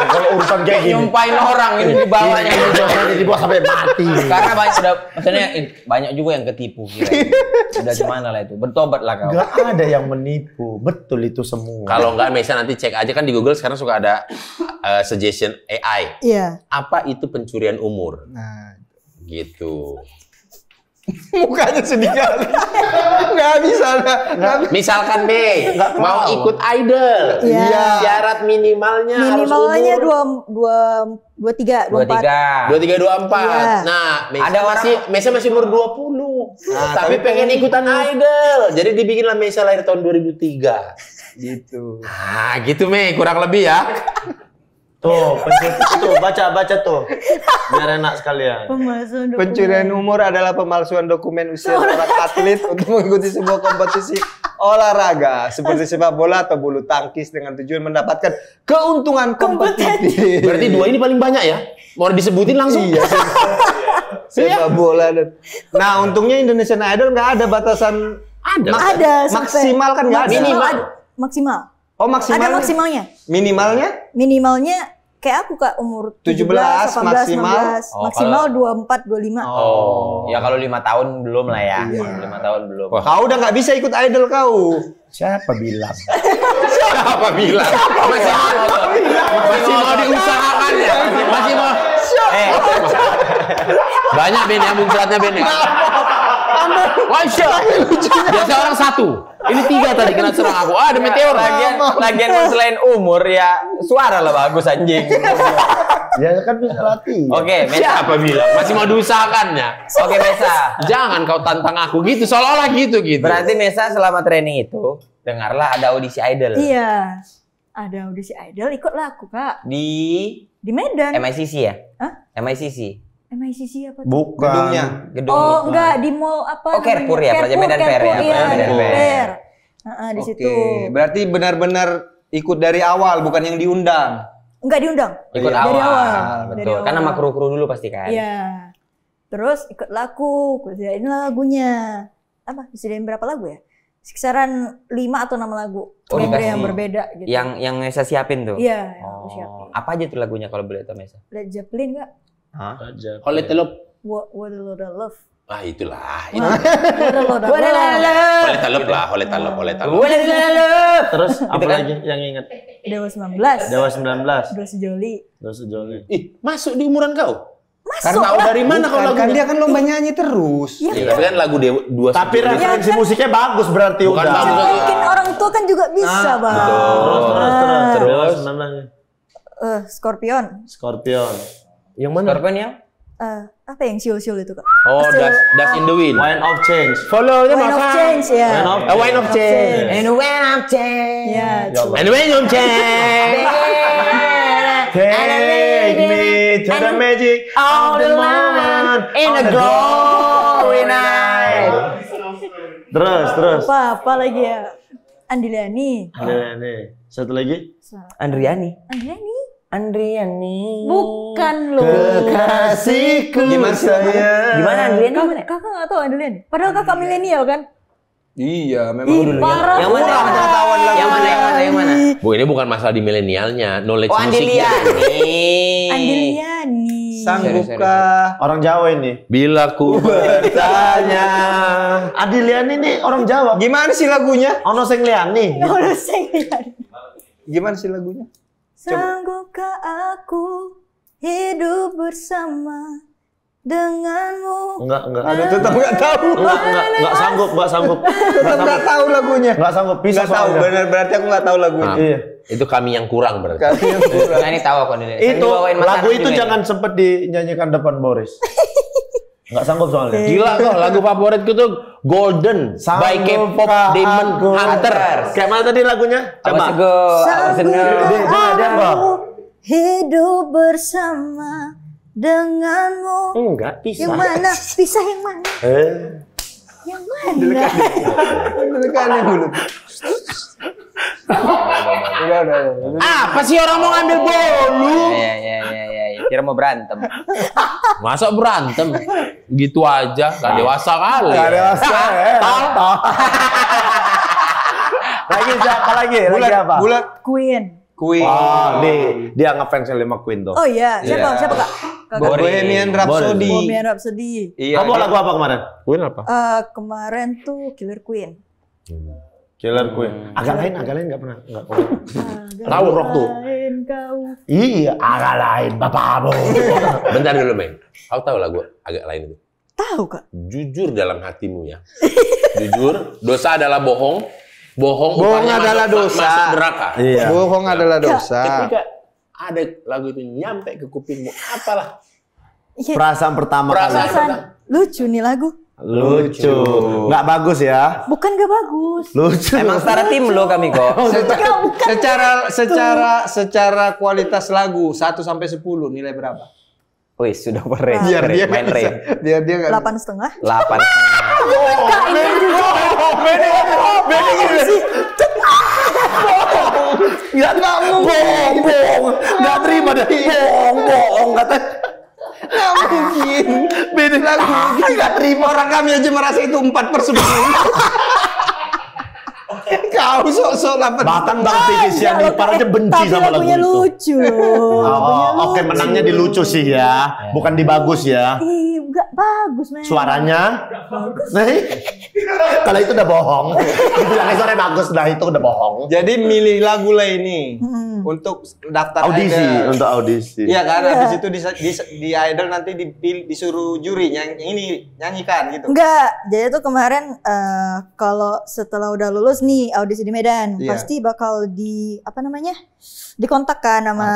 kalau urusan kayak gini. Nyumpain orang ini dibawanya. Dosanya dibawa sampai mati. Karena banyak udah, maksudnya banyak juga yang ketipu kira. Udah gimana lah itu, bertobat lah kau. Gak ada yang menipu. Betul itu semua. Kalau enggak, Mesa nanti cek aja kan di Google sekarang suka ada suggestion AI. Iya. Apa itu pencurian umur? Nah, Gitu. mukanya sedih kali. Nggak bisa. Misalkan B, mau ikut idol. Iya. Syarat minimalnya Minimalnya harus umur 23, 24. 23. 23 24. Iya. Nah, Mesa Ada orang- Mesa masih umur 20. Nah, tapi pengen ikutan idol. Jadi dibikinlah Mesa lahir tahun 2003. Gitu. Nah, gitu Me, kurang lebih ya. Tuh, tuh baca tuh. Biar enak sekalian. Pemalsuan dokumen. Pencurian umur adalah pemalsuan dokumen usia seorang atlet untuk mengikuti sebuah kompetisi olahraga seperti sepak bola atau bulu tangkis dengan tujuan mendapatkan keuntungan kompetitif. Berarti dua ini paling banyak ya? Mau disebutin langsung? Iya. Sepak bola dan. Nah, untungnya Indonesian Idol nggak ada batasan. Ada sampai Maksimal kan nggak ada. Minimal. Maksimal. Oh, maksimal. Ada maksimalnya. Minimalnya? Minimalnya kayak aku Kak umur 17, 18, maksimal. 19. Oh, Maksimal 24, 25. Oh, ya kalau 5 tahun belum lah ya. 5 tahun belum. Kau udah nggak bisa ikut idol kau. Siapa bilang? Siapa bilang? Masih mau diusahakan ya? Masih mau. Banyak Ben yang muncratnya Ben. Wah, biasa orang satu. Ini 3 tadi kena serang aku. Ah, ada meteor. Lagian selain umur ya suara lah bagus anjing. Ya kan bisa latih. Oke, Mesa. Siapa bilang? Masih mau diusahakannya? Oke, Mesa. Jangan kau tantang aku gitu, seolah-olah gitu. Berarti Mesa selama training itu dengarlah ada audisi idol Iya. Ada audisi idol, ikutlah aku Kak. di Di Medan. MICC ya? Hah? MICC. MICC apa tuh? Bukan. Gedungnya. Gedung. Oh, enggak di mall apa? Oh, Carrefour namanya? ya, Praja Medan Fair ya, Iya, Praja Medan Medan Fair. Fair. Di Oke, situ. berarti benar-benar ikut dari awal, bukan yang diundang. Enggak diundang. Ikut Iya. awal. Dari awal. Betul. Dari awal. Kan sama kru-kru dulu pasti kan. Iya. Terus ikut laku, disediain lagunya. Apa? Disediain berapa lagu ya? Kisaran 5 atau 6 lagu. Oh, Genre dikasih. yang berbeda gitu. Yang Mesa siapin tuh. Iya, yang aku siapin. Apa aja tuh lagunya kalau boleh tahu Mesa? Led Zeppelin Kak. Hah? Oleh teluk. What a Load of Love. Ah, itulah. What a Load of Love. Oleh teluk lah, oleh teluk, oleh teluk. Terus apa kan? lagi yang ingat? Dewa 19. Dewa 19. Dewa Sejoli. Dewa Sejoli. Ih, masuk di umuran kau? Masuk Tahu lah. dari mana kau Bukan, kan lagunya? dia kan lomba nyanyi terus. Iya. Ya, tapi kan lagu dua Tapi sebelum- referensi musiknya bagus berarti Bukan udah. bagus. Mungkin orang tua kan juga bisa, Bang. Terus. Terus? Dewa 19. Scorpion. Scorpion. Yang mana? Scorpion yang? Apa yang siul-siul itu, Kak? Oh, Dust in the Wind. Wine of Change. Follow-nya Wine of masa? Change ya. Wine of Change. And when I'm changed. Ya, And when you change. Take me to the magic All the moment in the glory night. Terus. apa lagi ya? Andiliani. Nih. Satu lagi. Andriani. Bukan loh. Kekasihku Gimana sih lagunya? Gimana Andriani? Gimana? Kakak nggak tahu Andiliani. Padahal kakak milenial kan? Iya, memang Ih, dulu. parah. Yang mana? Pengetahuan lagu. Yang mana? Bu, ini bukan masalah di milenialnya, knowledge Oh, musiknya. Andriani. Andiliani. Sanggupkah? Orang Jawa ini. Bila ku bertanya. Adiliani ini orang Jawa. Gimana sih lagunya? Ono sing liani. Udah saya. Gimana sih lagunya? Sanggupkah aku hidup bersama denganmu? Enggak. Aduh, tetap nggak tahu. Enggak sanggup. Tetap nggak tahu lagunya. Enggak sanggup. Bisa Nggak tahu. soalnya. Benar berarti aku nggak tahu lagunya. Iya. Itu kami yang kurang berarti. Kami yang kurang. Nah, ini tahu aku nih. Itu lagu itu jangan sempat dinyanyikan depan Boris. Enggak sanggup soalnya. Gila kok, lagu favoritku tuh Golden by K-pop Sanggupkah Demon aku- Hunter. Kayak mana tadi lagunya? Coba. Sanggupkah Dia apa? hidup bersama denganmu? Enggak bisa. Yang mana? Pisah yang mana? Yang mana? Dekatnya dulu. Udah. Apa sih orang mau ngambil bolu? Ya. Kira mau berantem. Masa berantem? Gitu aja, gak dewasa kali. Enggak dewasa. Lagi siapa lagi? Lagi apa? Bulat. Queen. Queen. Oh, nih dia ngefans sama Queen tuh. Oh iya, siapa Kak? Kakak. Bohemian Rhapsody. Bohemian Rhapsody. Iya. Kamu lagu apa kemarin? Queen apa? Kemarin tuh Killer Queen. Killer Queen. Agak lain enggak pernah. Enggak pernah. Tahu rock tuh. Lain kau. Iya, agak lain bapakmu. Bentar dulu, men. Aku tahu lagu agak lain itu. Tahu Kak? Jujur dalam hatimu ya. Jujur, dosa adalah bohong. Bohong upahnya adalah dosa. masuk neraka. Iya. Bohong adalah dosa. Ketika ada lagu itu nyampe ke kupingmu, apalah? Iya. Perasaan pertama Perasaan. kali. Perasaan lucu nih lagu. Lucu. Enggak bagus ya. Bukan gak bagus. Lucu. Emang setara tim lo kami kok. Secara kualitas lagu 1 sampai 10 nilai berapa? Wih, sudah keren. Biar dia main nggak bisa. rate. Biar dia nggak. 8,5. 8. Kak ini juga. Enggak bohong. Enggak terima deh. Bohong kata. Nggak mungkin. Beda lagu. Nggak terima, orang kami aja merasa itu 4/10. Kau sok-sok 8. Bahkan Bang Fikisian Ipar aja benci Tapi sama lagu lagunya itu. lucu. Oh, oke, menangnya di lucu sih ya. Bukan di bagus ya. Ih, gak bagus men. Suaranya. Nih. Kalau itu udah bohong. Dibilangnya suaranya bagus, nah itu udah bohong. Jadi milih lagu lah ini untuk daftar Audisi, Idol. untuk audisi. Iya kan, habis itu di Idol nanti disuruh juri ini nyanyikan gitu. Enggak, jadi tuh kemarin kalau setelah udah lulus nih audisi di Medan, Iya. pasti bakal dikontak kan sama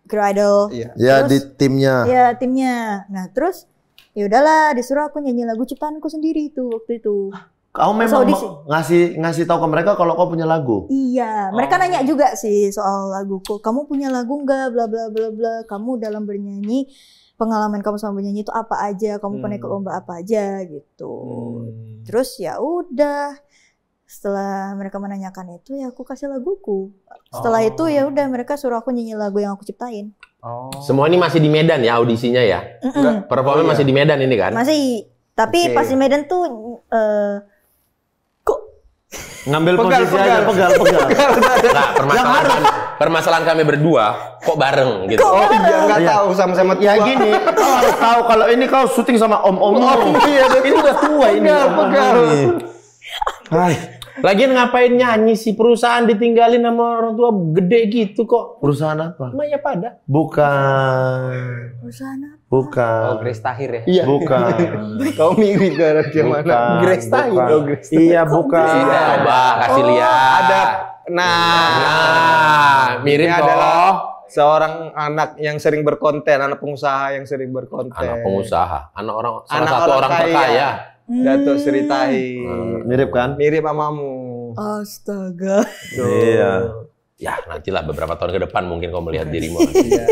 Girl Idol. Iya. Ya Terus- di timnya. Ya timnya. Nah terus ya udahlah disuruh aku nyanyi lagu ciptaanku sendiri tuh waktu itu. Kau Pas memang audisi. ngasih tahu ke mereka kalau kau punya lagu. Iya, mereka nanya juga sih soal laguku. Kamu punya lagu nggak? Bla bla bla bla. Kamu dalam bernyanyi, pengalaman kamu sama bernyanyi itu apa aja? Kamu pernah ikut lomba apa aja gitu. Terus ya udah. Setelah mereka menanyakan itu ya aku kasih laguku. Setelah itu ya udah mereka suruh aku nyanyi lagu yang aku ciptain. Semua ini masih di Medan ya audisinya ya? Mm-mm. Performanya masih di Medan ini kan? Masih. Tapi Oke. pas di Medan tuh kok Ngambil Pegal, posisi aja, pegal. Nah, permasalahan kami berdua kok bareng gitu. Oh iya, nggak Iya. tahu sama-sama tua. Ya gini, kau harus tahu kalau ini kau syuting sama om-om. Iya, ini udah tua ini. Pegal. Hai, Lagian ngapain nyanyi sih, perusahaan ditinggalin sama orang tua gede gitu kok. perusahaan apa? Maya pada. Bukan. perusahaan apa? Bukan. Oh, Grace Tahir ya? Iya. Bukan. Kau mirip dari yang mana? Bukan, Grace Tahir. bukan. Oh, Grace Tahir. Iya, bukan. Coba kasih lihat. Ada. Nah, Nah, mirip ini kok. adalah seorang anak yang sering berkonten, anak pengusaha yang sering berkonten. Anak pengusaha, anak orang salah Anak satu orang terkaya. Datuk Sri Tahi. Mirip kan? Mirip amamu. Astaga. Iya. Ya, nantilah beberapa tahun ke depan mungkin kau melihat dirimu. Iya.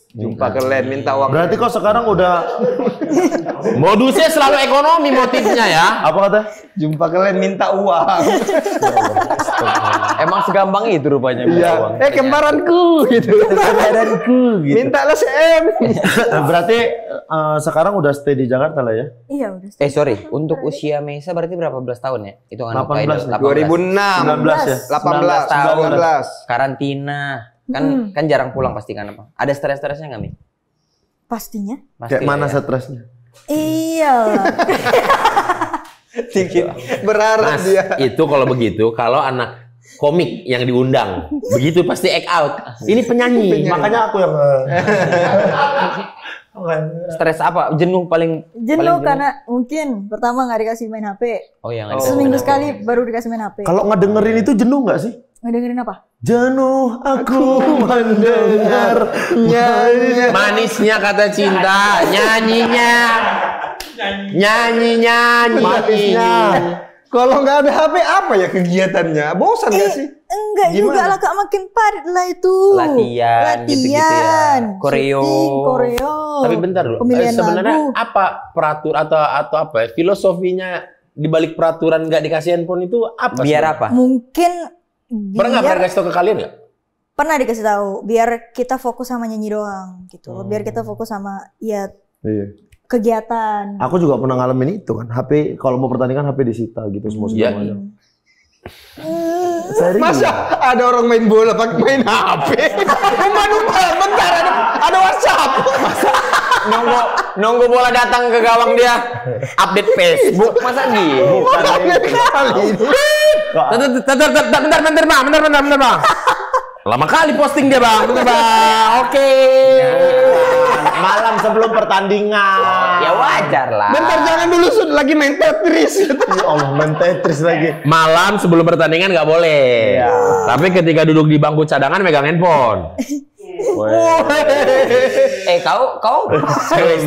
Jumpa ke Len minta uang. Berarti kok sekarang udah Modusnya selalu ekonomi motifnya ya. apa kata? Jumpa ke Len minta uang. Emang segampang itu rupanya minta uang. Kembaranku gitu. Kembaranku gitu. Mintalah CM. Berarti sekarang udah stay di Jakarta lah ya? Iya udah. Sorry, untuk usia Mesa berarti berapa belas tahun ya? Hitungan 18. 2006. 19 ya? 18. 19. Karantina. Kan jarang pulang pasti kan apa? Ada stres-stresnya nggak, Mi? Pastinya. Kayak mana stresnya? Iya. Dikit berharap Mas, dia. itu kalau begitu, kalau anak komik yang diundang, begitu pasti act out. Ini penyanyi. Makanya aku yang Stres apa? Jenuh paling Jenuh karena mungkin pertama nggak dikasih main HP. Oh iya, Seminggu sekali baru dikasih main HP. kalau ngedengerin itu jenuh nggak sih? Ngedengerin apa? Jenuh aku mendengar nyanyi. Manisnya kata cinta, nyanyinya. Nyanyi. Manisnya. Kalau nggak ada HP apa ya kegiatannya? Bosan nggak sih? Enggak Gimana? juga lah Kak, makin padat lah itu. Latihan, gitu-gitu ya. Koreo. syuting, koreo. Tapi bentar dulu, Pemilihan sebenarnya lagu. apa atau apa ya? Filosofinya di balik peraturan nggak dikasih handphone itu apa? Biar sebenarnya? apa? Mungkin Pernah nggak biar kasih tau ke kalian nggak? pernah dikasih tahu biar kita fokus sama nyanyi doang gitu. Biar kita fokus sama ya Iya. kegiatan. Aku juga pernah ngalamin itu kan. HP kalau mau pertandingan HP disita gitu semua Iya. semuanya. Serius. Masa ada orang main bola pakai main HP? Bentar ada WhatsApp. Nunggu bola datang ke gawang dia. Update Facebook. Masa gitu? Kali ini. Bentar, Bang. Lama kali posting dia, Bang. Bentar, Bang. Oke. Malam sebelum pertandingan. Ya wajar lah. Bentar jangan dulu lagi main Tetris. Ya Allah, main Tetris lagi. Malam sebelum pertandingan nggak boleh. Iya. Tapi ketika duduk di bangku cadangan megang handphone. Kau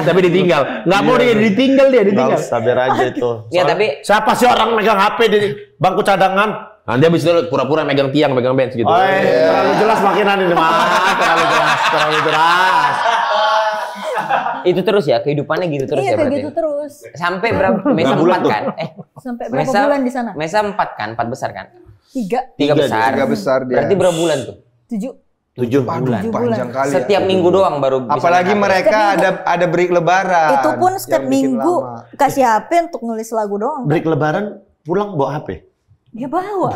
Tapi ditinggal. Nggak mau dia ditinggal. Nggak usah, biar aja itu. Ya, tapi- siapa sih orang megang HP di bangku cadangan? Nanti habis itu pura-pura megang tiang, megang bench gitu. Terlalu jelas makinan ini mah. Terlalu jelas. itu terus ya kehidupannya gitu terus Iya ya kayak berarti. gitu terus. Sampai berapa? Mesa 4 kan? Sampai berapa bulan di sana? Mesa 4 kan? 4 besar kan? 3, 3 besar. 3 besar dia. Berarti berapa bulan tuh? 7. 7 bulan. Panjang kali. Setiap minggu doang baru bisa Apalagi main HP. mereka ada break lebaran. Itu pun setiap yang bikin minggu lama. kasih HP untuk nulis lagu doang. Break lebaran pulang bawa HP. Dia bawa.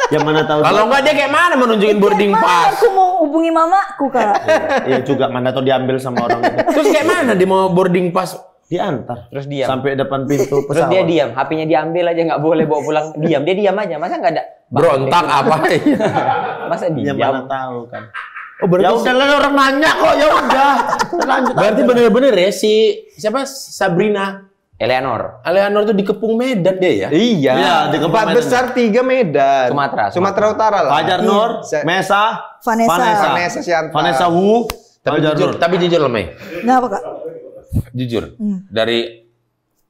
Yang mana tahu. Kalau nggak dia kayak mana mau nunjukin boarding pass? Aku mau hubungi mamaku Kak. Iya juga mana tahu diambil sama orang itu. Terus kayak mana dia mau boarding pass? Diantar. Terus diam. Sampai depan pintu Terus pesawat. dia diam, HP-nya diambil aja nggak boleh bawa pulang. Diam, dia diam aja. Masa nggak ada? Berontak apa? Masa Ya diam? mana tahu kan. Oh, berarti Ya udah lah orang nanya kok, ya udah. Lanjut. berarti aja. bener-bener ya siapa Sabrina Eleanor, Eleanor tuh dikepung Medan deh ya. Iya. Iya, di 4 Medan. besar 3 Medan. Sumatera. Utara lah. Fajar Nur, Mesa, Vanessa. Vanessa Siantar. Vanessa Wu, Tapi jujur loh Mei. Nggak apa Kak? Jujur. Dari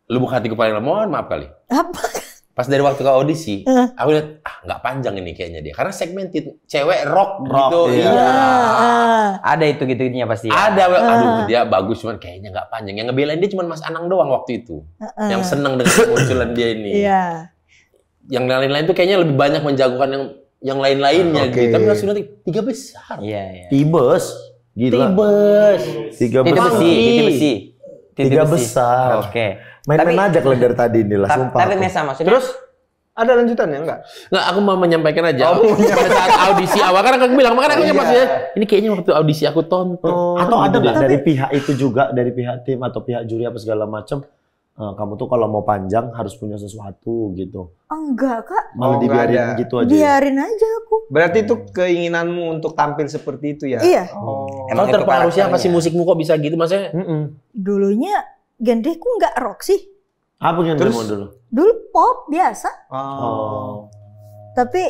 lubuk hatiku paling lemah, mohon maaf kali. Apa? Pas dari waktu ke audisi, aku lihat nggak panjang ini kayaknya dia. Karena segmented cewek rock gitu. iya. ada itu gitunya pasti. Ya. Ada, aduh dia bagus cuman kayaknya nggak panjang. Yang ngebelain dia cuma Mas Anang doang waktu itu. Yang seneng dengan kemunculan dia ini. Iya. Yang lain-lain tuh kayaknya lebih banyak menjagokan yang lain-lainnya Oke. gitu. Tapi langsung nanti 3 besar. Iya, iya. Tibes. Gila. Tibes. 3 Titik besar. besi. Tiga besar. Oke. Main-main aja kalau dari tadi ini lah, sumpah. Tapi aku. Mesa maksudnya. Terus ada lanjutannya enggak? Nggak, aku mau menyampaikan aja. Pada saat audisi awal kan aku bilang, makanya aku nyapa ya. Ini kayaknya waktu audisi aku tonton. Atau ada Gitu nggak deh. dari pihak itu juga, dari pihak tim atau pihak juri apa segala macam, kamu tuh kalau mau panjang harus punya sesuatu gitu. Enggak Kak. Malah Oh, nggak dibiarin ada. gitu aja. Biarin aja aku. Berarti itu keinginanmu untuk tampil seperti itu ya? Iya. Oh. Emang itu terpengaruh siapa karakternya. sih musikmu kok bisa gitu? Maksudnya Dulunya genreku nggak rock sih. Apa yang Terus? mau dulu? Dulu pop biasa. Oh. Tapi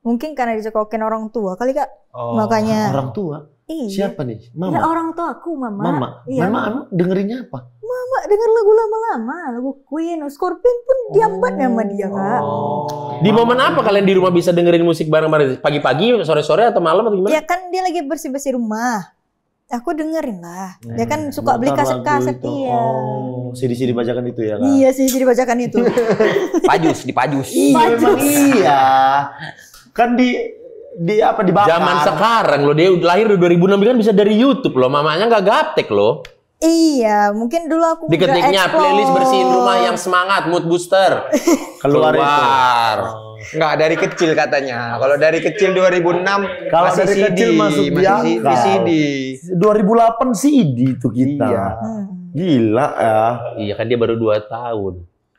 mungkin karena dicekokin orang tua kali Kak. Oh. Makanya Orang tua. Iya. Siapa nih? Ya, Mama. orang tua aku, Mama. Mama. Iya. Mama emang dengerinnya apa? Mama denger lagu lama-lama, lagu Queen, Scorpion pun diambat sama dia, Kak. Di momen apa kalian di rumah bisa dengerin musik bareng-bareng? Pagi-pagi, sore-sore atau malam atau gimana? Ya kan dia lagi bersih-bersih rumah. Aku dengerin lah. Dia kan suka beli Mutar lagu kaset-kaset itu. iya. Oh, CD-CD bajakan itu ya kan? Iya sih, jadi bacakan itu. Dipajus. Iya, memang iya. Kan apa dibakar. Zaman sekarang loh, dia lahir di 2006 kan bisa dari YouTube loh. Mamanya nggak gaptek loh. Iya, mungkin dulu aku Diketiknya nggak explore. playlist bersihin rumah yang semangat, mood booster. Keluar itu. Enggak, dari kecil katanya. Kalau dari kecil 2006 Kalau masih dari CD, kecil masuk masih diangkat. CD. 2008 CD itu kita. Iya. Gila ya. Iya kan dia baru 2 tahun.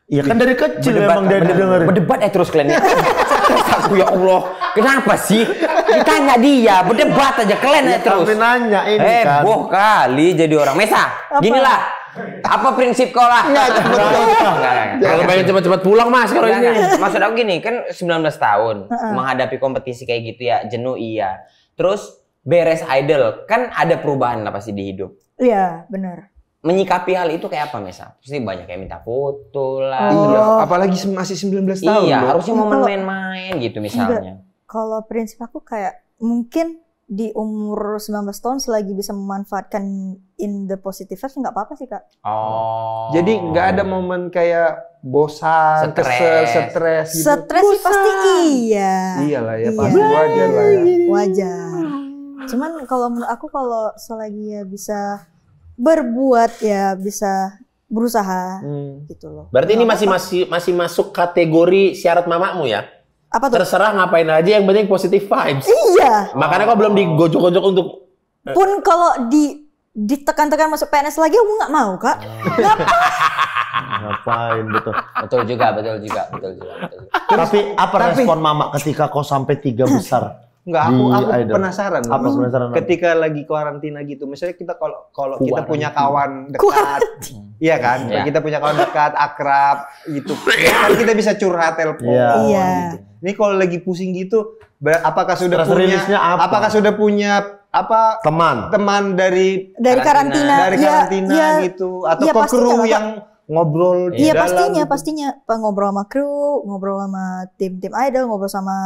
Iya kan dari kecil memang dia dengerin. Berdebat terus kalian. Terus aku ya Allah, kenapa sih? Ditanya dia, berdebat aja kalian terus. Kami nanya ini kan. Heboh kali jadi orang. Mesa, ginilah. Apa prinsip kau lah? Enggak. Kalau pengen cepat-cepat pulang Mas kalau ini. Maksud aku gini, kan 19 tahun menghadapi kompetisi kayak gitu ya, jenuh iya. Terus beres idol, kan ada perubahan lah pasti di hidup. Iya, benar. Menyikapi hal itu kayak apa Mesa? Pasti banyak yang minta foto lah. Iya, apalagi masih 19 tahun. Iya, loh. harusnya momen main-main gitu misalnya. Kalau prinsip aku kayak mungkin di umur 19 tahun selagi bisa memanfaatkan in the positive vibes nggak apa-apa sih, Kak. Oh. Jadi nggak ada momen kayak bosan, Stres. kesel, stres gitu. Stres sih pasti iya. Iyalah ya, Iya. pasti wajar lah ya. Wajar. Cuman kalau menurut aku kalau selagi ya bisa berbuat ya bisa berusaha gitu loh. Berarti ini Nggak masih masuk kategori syarat mamamu ya? apa tuh? Terserah ngapain aja yang penting positive vibes. Iya. Makanya kok belum digojok-gojok untuk Pun kalau ditekan-tekan masuk PNS lagi aku nggak mau, Kak. Ngapain betul. Betul juga. Tapi apa respon mama ketika kau sampai 3 besar? Enggak, Di aku idol. penasaran. Apa penasaran? Ketika lagi karantina gitu, misalnya kita kalau kita punya kawan dekat, iya kan? Iya. Kita punya kawan dekat, akrab, gitu. Kan kita bisa curhat telepon. Iya. Iya. Gitu. Ini kalau lagi pusing gitu, apakah sudah Stress punya? release-nya apa? Apakah sudah punya apa? Teman. Teman dari karantina. dari Ya, karantina ya, gitu, atau ya, ke pastinya kru lah, Kak. yang ngobrol di Iya dalam pastinya gitu. ngobrol sama kru, ngobrol sama tim idol, ngobrol sama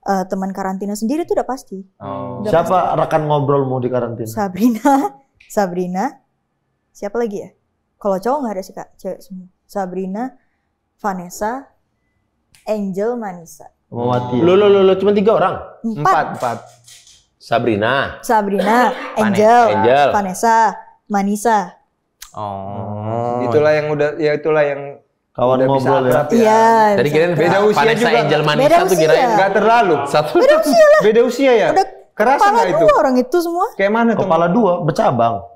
teman karantina sendiri itu udah pasti. Oh. Udah Siapa rekan ngobrolmu di karantina? Sabrina, siapa lagi ya? Kalau cowok nggak ada sih, Kak, cewek semua. Sabrina, Vanessa, Angel, Manisa. Mawati. lo cuma 3 orang. 4. 4. Sabrina. Angel, Angel. Vanessa, Manisa. Oh. Itulah yang itulah yang Kawan udah bisa ngobrol ya. akrab Iya. Tadi kirain Beda usia Vanessa juga. Angel Beda Manisa tuh usia. kirain nggak terlalu. satu. Beda usia ya? Udah Kerasa kepala nggak itu? 2 orang itu semua. Kayak mana tuh? Kepala 2 bercabang.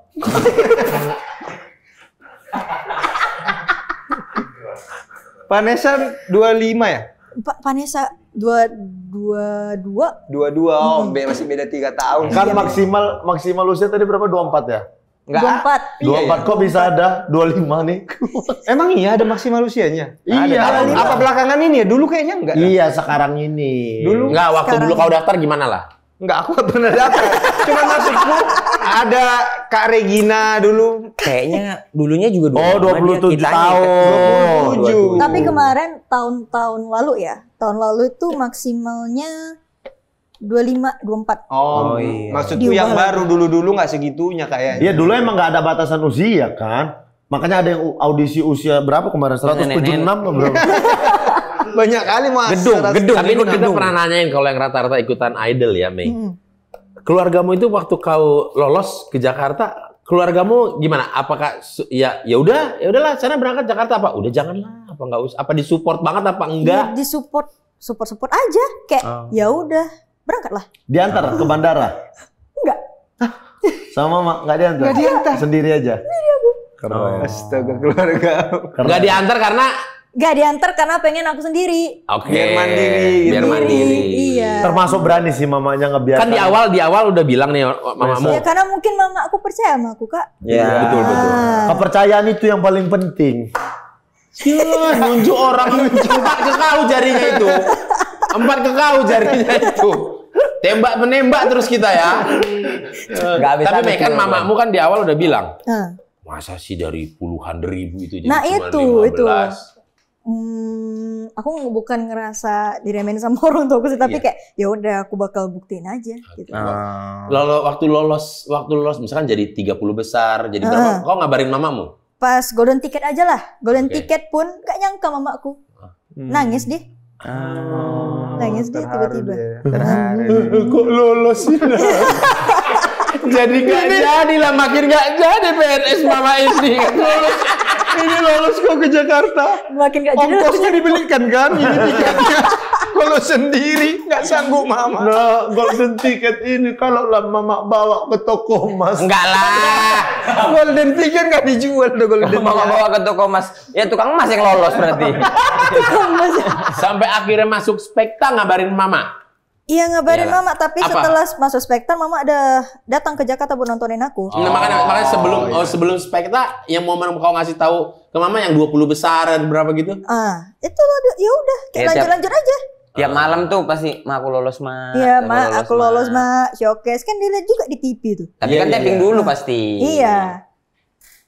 Vanessa 25 ya? Vanessa 22. 22. Oh, masih beda 3 tahun. Kan maksimal usia tadi berapa? 24 ya? Enggak. 24 kok bisa ada 25 nih? Emang iya ada maksimal usianya? Iya. Ada. Apa belakangan ini ya? Dulu kayaknya enggak. Iya, sekarang ini. Dulu Enggak, waktu Sekarang. dulu kau daftar gimana lah? enggak, aku nggak pernah daftar. Cuma maksudku ada Kak Regina dulu. Kayaknya dulunya juga Oh, 27 tahun. 27. Tapi kemarin tahun lalu ya. Tahun lalu itu maksimalnya 25, 24. Oh, iya. maksudku Diubah yang lagi. baru dulu nggak segitunya kayaknya. Iya, dulu emang nggak ada batasan usia kan? Makanya ada yang audisi usia berapa kemarin? 176 atau berapa? Banyak kali mas. Gedung. Tapi ini kita pernah nanyain kalau yang rata-rata ikutan idol ya, Mei. Keluargamu itu waktu kau lolos ke Jakarta, keluargamu gimana? Apakah ya udahlah, sana berangkat Jakarta apa? Udah janganlah, apa enggak usah? Apa disupport banget apa enggak? Ya, support aja. Kayak ya udah berangkatlah. Diantar ke bandara? Enggak. Sama mama nggak diantar? Nggak diantar. Sendiri aja? Keren. Astaga keluarga. Enggak diantar karena Gak diantar karena pengen aku sendiri. oke. Biar mandiri. Biar mandiri. Iya. Termasuk berani sih mamanya ngebiarkan. Kan di awal udah bilang nih mamamu. Ya karena mungkin mama aku percaya sama aku, Kak. Ya, betul. Kepercayaan itu yang paling penting. Ya, nunjuk orang 4 ke kau jarinya itu. 4 ke kau jarinya itu. Tembak menembak terus kita ya. Nggak habis Tapi habis kan dulu, mamamu kan di awal udah bilang, Nah, masa sih dari puluhan ribu itu jadi Nah, cuma itu. 15? Aku bukan ngerasa diremehin sama orang tuaku sih, tapi Iya. kayak ya udah aku bakal buktiin aja gitu. Waktu lolos misalkan jadi 30 besar, jadi berapa? Kau ngabarin mamamu? Pas golden ticket aja lah. Golden ticket pun gak nyangka mamaku. Nangis dia. Nangis dia tiba-tiba. Kok lolos sih? Jadi nggak jadi lah, makin nggak jadi PNS mama ini. Ini lolos kok ke Jakarta. Makin gak jadi. Ongkosnya dibelikan kan ini tiketnya. Kalau sendiri nggak sanggup mama. Nah, golden ticket ini kalau lah mama bawa ke toko emas. Enggak lah. Golden ticket nggak dijual tuh golden Mama ticket. bawa ke toko emas. Ya tukang emas yang lolos berarti. Sampai akhirnya masuk Spekta ngabarin mama. Iya ngabarin Iyalah. mama, tapi Apa? setelah masuk Spekta mama ada datang ke Jakarta buat nontonin aku. Nah, makanya sebelum Spekta yang momen kau ngasih tahu ke mama yang 20 besar dan berapa gitu. Itu ya udah Kayak lanjut aja. Tiap malam tuh pasti mak aku lolos mak. Iya, aku mak, aku lolos, mak. Showcase kan dilihat juga di TV tuh. Tapi kan tapping dulu pasti. Iya.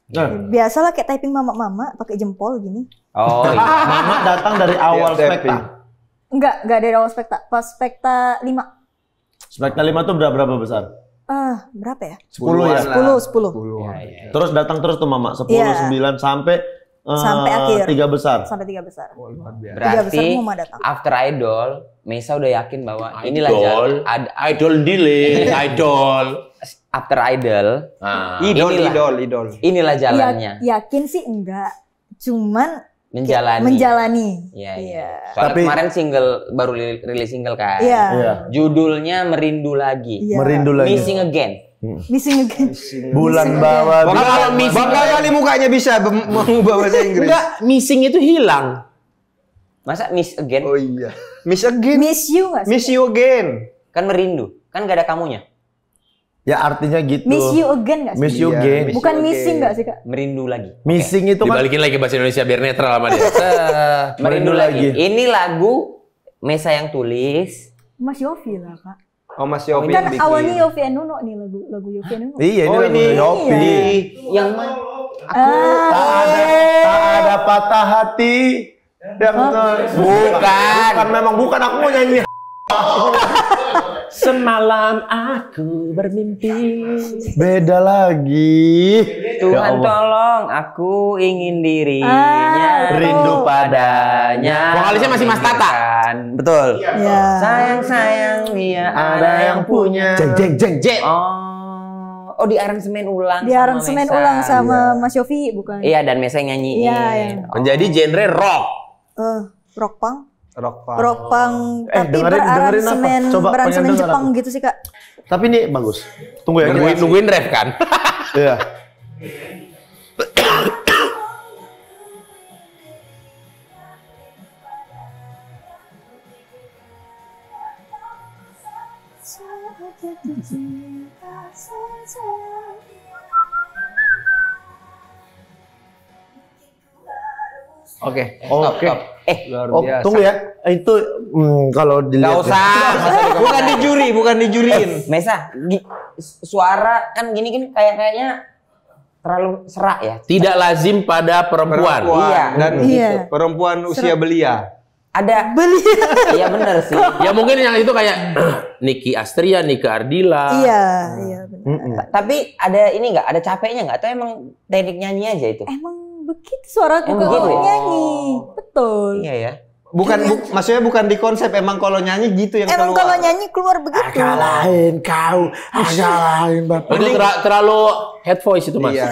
Nah, Biasalah kayak typing mama-mama pakai jempol gini. Oh iya. mama datang dari awal Tiap Spekta. Enggak dari awal Spekta. Pas Spekta 5. Spekta 5 tuh berapa besar? Berapa ya? 10 ya? 10. Iya. Terus datang terus tuh mama 10, Iya. 9 sampai Sampai akhir. 3 besar. Sampai 3 besar. Berarti Tiga besar mama datang. after idol, Mesa udah yakin bahwa inilah Idol, jalan. idol delay, idol. After idol, Nah, Idol. inilah jalannya. Yakin sih enggak. Cuman Menjalani. Iya. Iya. Soalnya Tapi- kemarin baru rilis single kan. Iya. Iya. Judulnya Merindu Lagi. Iya. Merindu lagi. Missing Again. Missing again. Bulan bawah. Bangga kali mukanya bisa mengubah bahasa Inggris. enggak, missing itu hilang. Masa Miss Again? Oh iya. Miss again. Miss you enggak sih? Miss you again. Kan merindu. Kan gak ada kamunya. Ya artinya gitu. Miss you again enggak sih? Miss you Iya, again. miss Bukan you missing again. enggak sih, Kak? Merindu lagi. Missing itu kan Dibalikin lagi bahasa Indonesia biar netral sama dia. Merindu Merindu lagi. lagi. Ini lagu Mesa yang tulis. Mas Yofi lah, Kak. Oh Mas Yofi Kan yang bikin. awalnya Yofi and Nuno nih lagu Yofi and Nuno. Iya, Oh, ini ini. Yopi. Yang mana? Tak ada patah hati. Bukan, memang bukan aku mau nyanyi. Semalam aku bermimpi. Beda lagi. Ya Tuhan Allah. tolong, aku ingin dirinya. Rindu padanya. Vokalisnya masih Mas Tata. Kan, betul. Iya. Sayang dia ada yang punya. Jeng. Oh di aransemen ulang. Di sama aransemen Mesa. ulang sama Mas Yofi bukan? Iya dan Mesa yang nyanyiin. Iya, yang Menjadi genre rock. rock punk. Rock Punk tapi dengerin beraransemen apa? Coba pengen denger Jepang aku. gitu sih, Kak. Tapi ini bagus. Tunggu ya. Nungguin ref kan? Iya. Oke. Oke. Luar Oh, biasa. tunggu ya. Itu kalau dilihat. Gak usah. Bukan dijuriin. Mesa, suara kan gini kayaknya terlalu serak ya. Tidak lazim pada perempuan. Iya. Dan Iya. perempuan usia belia. Ada Iya bener sih. Ya mungkin yang itu kayak Niki Astria, Nika Ardila. Iya benar. Tapi ada ini nggak? Ada capeknya nggak? Atau emang teknik nyanyi aja itu? Emang begitu suaraku Emang kalau gitu ya? nyanyi. Betul. Iya ya. Maksudnya bukan di konsep, emang kalau nyanyi gitu yang Emang keluar. kalau nyanyi keluar begitu. Kalahin kau, kalahin bapak. Itu terlalu head voice itu mas. Iya.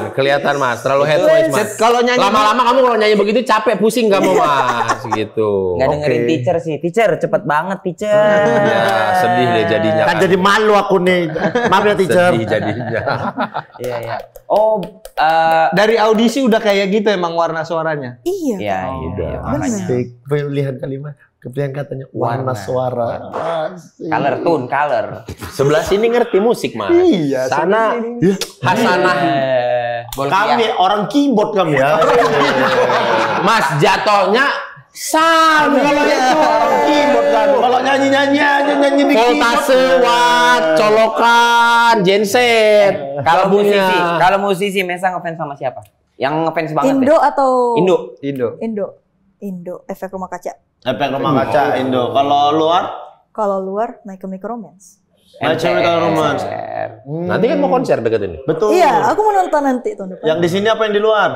Kelihatan mas. Terlalu head voice mas. Kalau nyanyi Lama-lama kamu kalau nyanyi begitu capek, pusing kamu mas. Gitu. Nggak dengerin teacher sih. Teacher cepet banget teacher. Ya, sedih deh jadinya. Kan jadi malu aku nih. Maaf ya teacher. Sedih jadinya. Iya iya. Oh dari audisi udah kayak gitu emang warna suaranya. Iya. iya iya. Makanya. Asik. Pilihan kalimat, pilihan katanya warna suara. Asik. Color tune, color. Sebelah sini ngerti musik mas. Iya, Sana Hasanah. Kami orang keyboard kami ya. Mas jatuhnya Sam kalau itu Keyboard kan. Kalau nyanyi nyanyi-nyanyi aja, nyanyi di Voltase, watt, colokan, genset. Kalau musisi Mesa ngefans sama siapa? Yang ngefans banget Indo deh. atau Indo. Efek Rumah Kaca. Efek Rumah Kaca Indo. Kalau luar My Chemical Romance. My Chemical Romance. Nanti kan mau konser deket ini. Betul. Iya, aku mau nonton nanti tahun depan. Yang di sini apa yang di luar?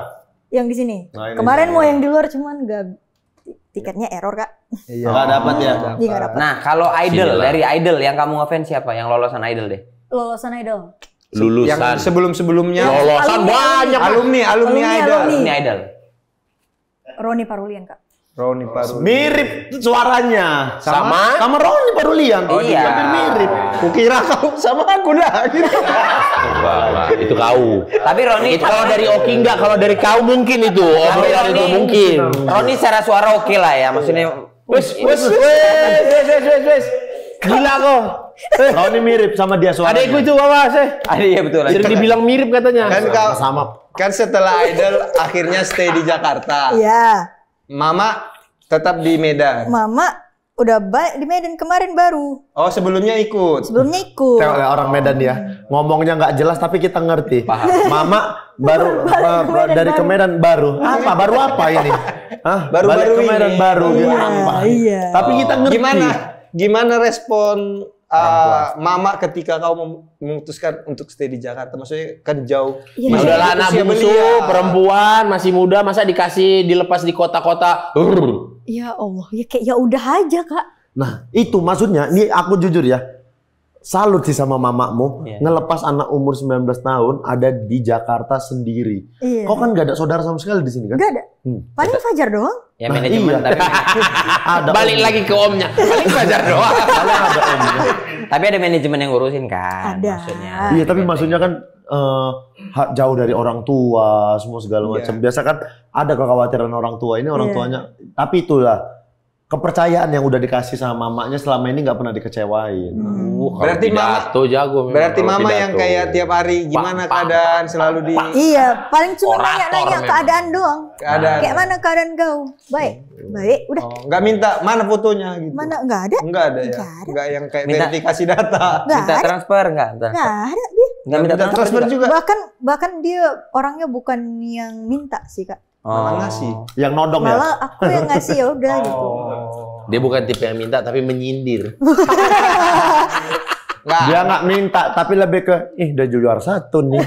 Yang di sini. Nah, ini Kemarin di mau yang di luar cuman tiketnya error, Kak. Iya. Nggak dapat ya. Iya, nggak dapat. Nah, kalau idol, Sinilah. dari idol yang kamu ngefans siapa? Yang lolosan idol deh. Lolosan Idol. Lulusan. Yang sebelum-sebelumnya Lolosan banyak. alumni idol. Ini idol. Roni Parulian, Kak. Roni Paru. Mirip suaranya. Sama? Sama Roni Parulian. Iya. Hampir mirip. Kukira kau sama aku dah gitu. Wah, itu kau. Tapi Roni Itu kalau dari Oki enggak, kalau dari kau mungkin itu. Obrolan itu mungkin. Roni secara suara oke lah ya, maksudnya. Wes. Gila kok. Roni mirip sama dia suaranya. Adekku itu awas Ada iya betul. Sering dibilang mirip katanya. Kan setelah idol akhirnya stay di Jakarta. Iya. Mama tetap di Medan. Mama udah di Medan kemarin baru. Oh, sebelumnya ikut. Sebelumnya ikut. Tengok ya, orang Medan dia. Ngomongnya nggak jelas tapi kita ngerti. Mama baru dari ke Medan baru. Apa? Baru apa ini? Hah? Baru-baru Balik ke ini. Medan baru. Apa? Iya. Tapi kita ngerti. Gimana respon Mama ketika kau memutuskan untuk stay di Jakarta? Maksudnya kan jauh. Iya. Ya udahlah, anak usia bungsu, belia. perempuan, masih muda, masa dikasih dilepas di kota-kota. Ya Allah, ya kayak ya udah aja, Kak. Nah, itu maksudnya, ini aku jujur ya. Salut sih sama mamamu, Iya. ngelepas anak umur 19 tahun ada di Jakarta sendiri. Iya. Kau kan gak ada saudara sama sekali di sini kan? Gak ada. Paling Fajar doang. Ya Nah, manajemen iya. tapi Ada Balik om. lagi ke omnya. Paling belajar doang. Ada omnya. tapi ada manajemen yang ngurusin kan. Ada. Maksudnya. Iya, tapi maksudnya kan jauh dari orang tua, semua segala Iya. macam. Biasa kan ada kekhawatiran orang tua. Ini orang Iya. tuanya, tapi itulah kepercayaan yang udah dikasih sama mamanya selama ini nggak pernah dikecewain. Berarti pidato jago memang Berarti kalau Mama pidato. yang kayak tiap hari gimana Pak, keadaan selalu di Iya, paling cuma Orator nanya-nanya memang. keadaan doang. keadaan. Kayak mana keadaan kau? Baik. Baik, udah. Oh, nggak minta mana fotonya gitu. Mana enggak ada? Enggak ada ya. Nggak ada. Enggak yang kayak Minta- verifikasi data. Enggak Minta ada. transfer enggak? Enggak ada dia. Enggak minta transfer juga. Bahkan dia orangnya bukan yang minta sih, Kak. Malah ngasih. Yang nodong ya. Malah aku yang ngasih ya udah gitu. Dia bukan tipe yang minta tapi menyindir. Dia nggak minta, tapi lebih ke, udah juara satu nih.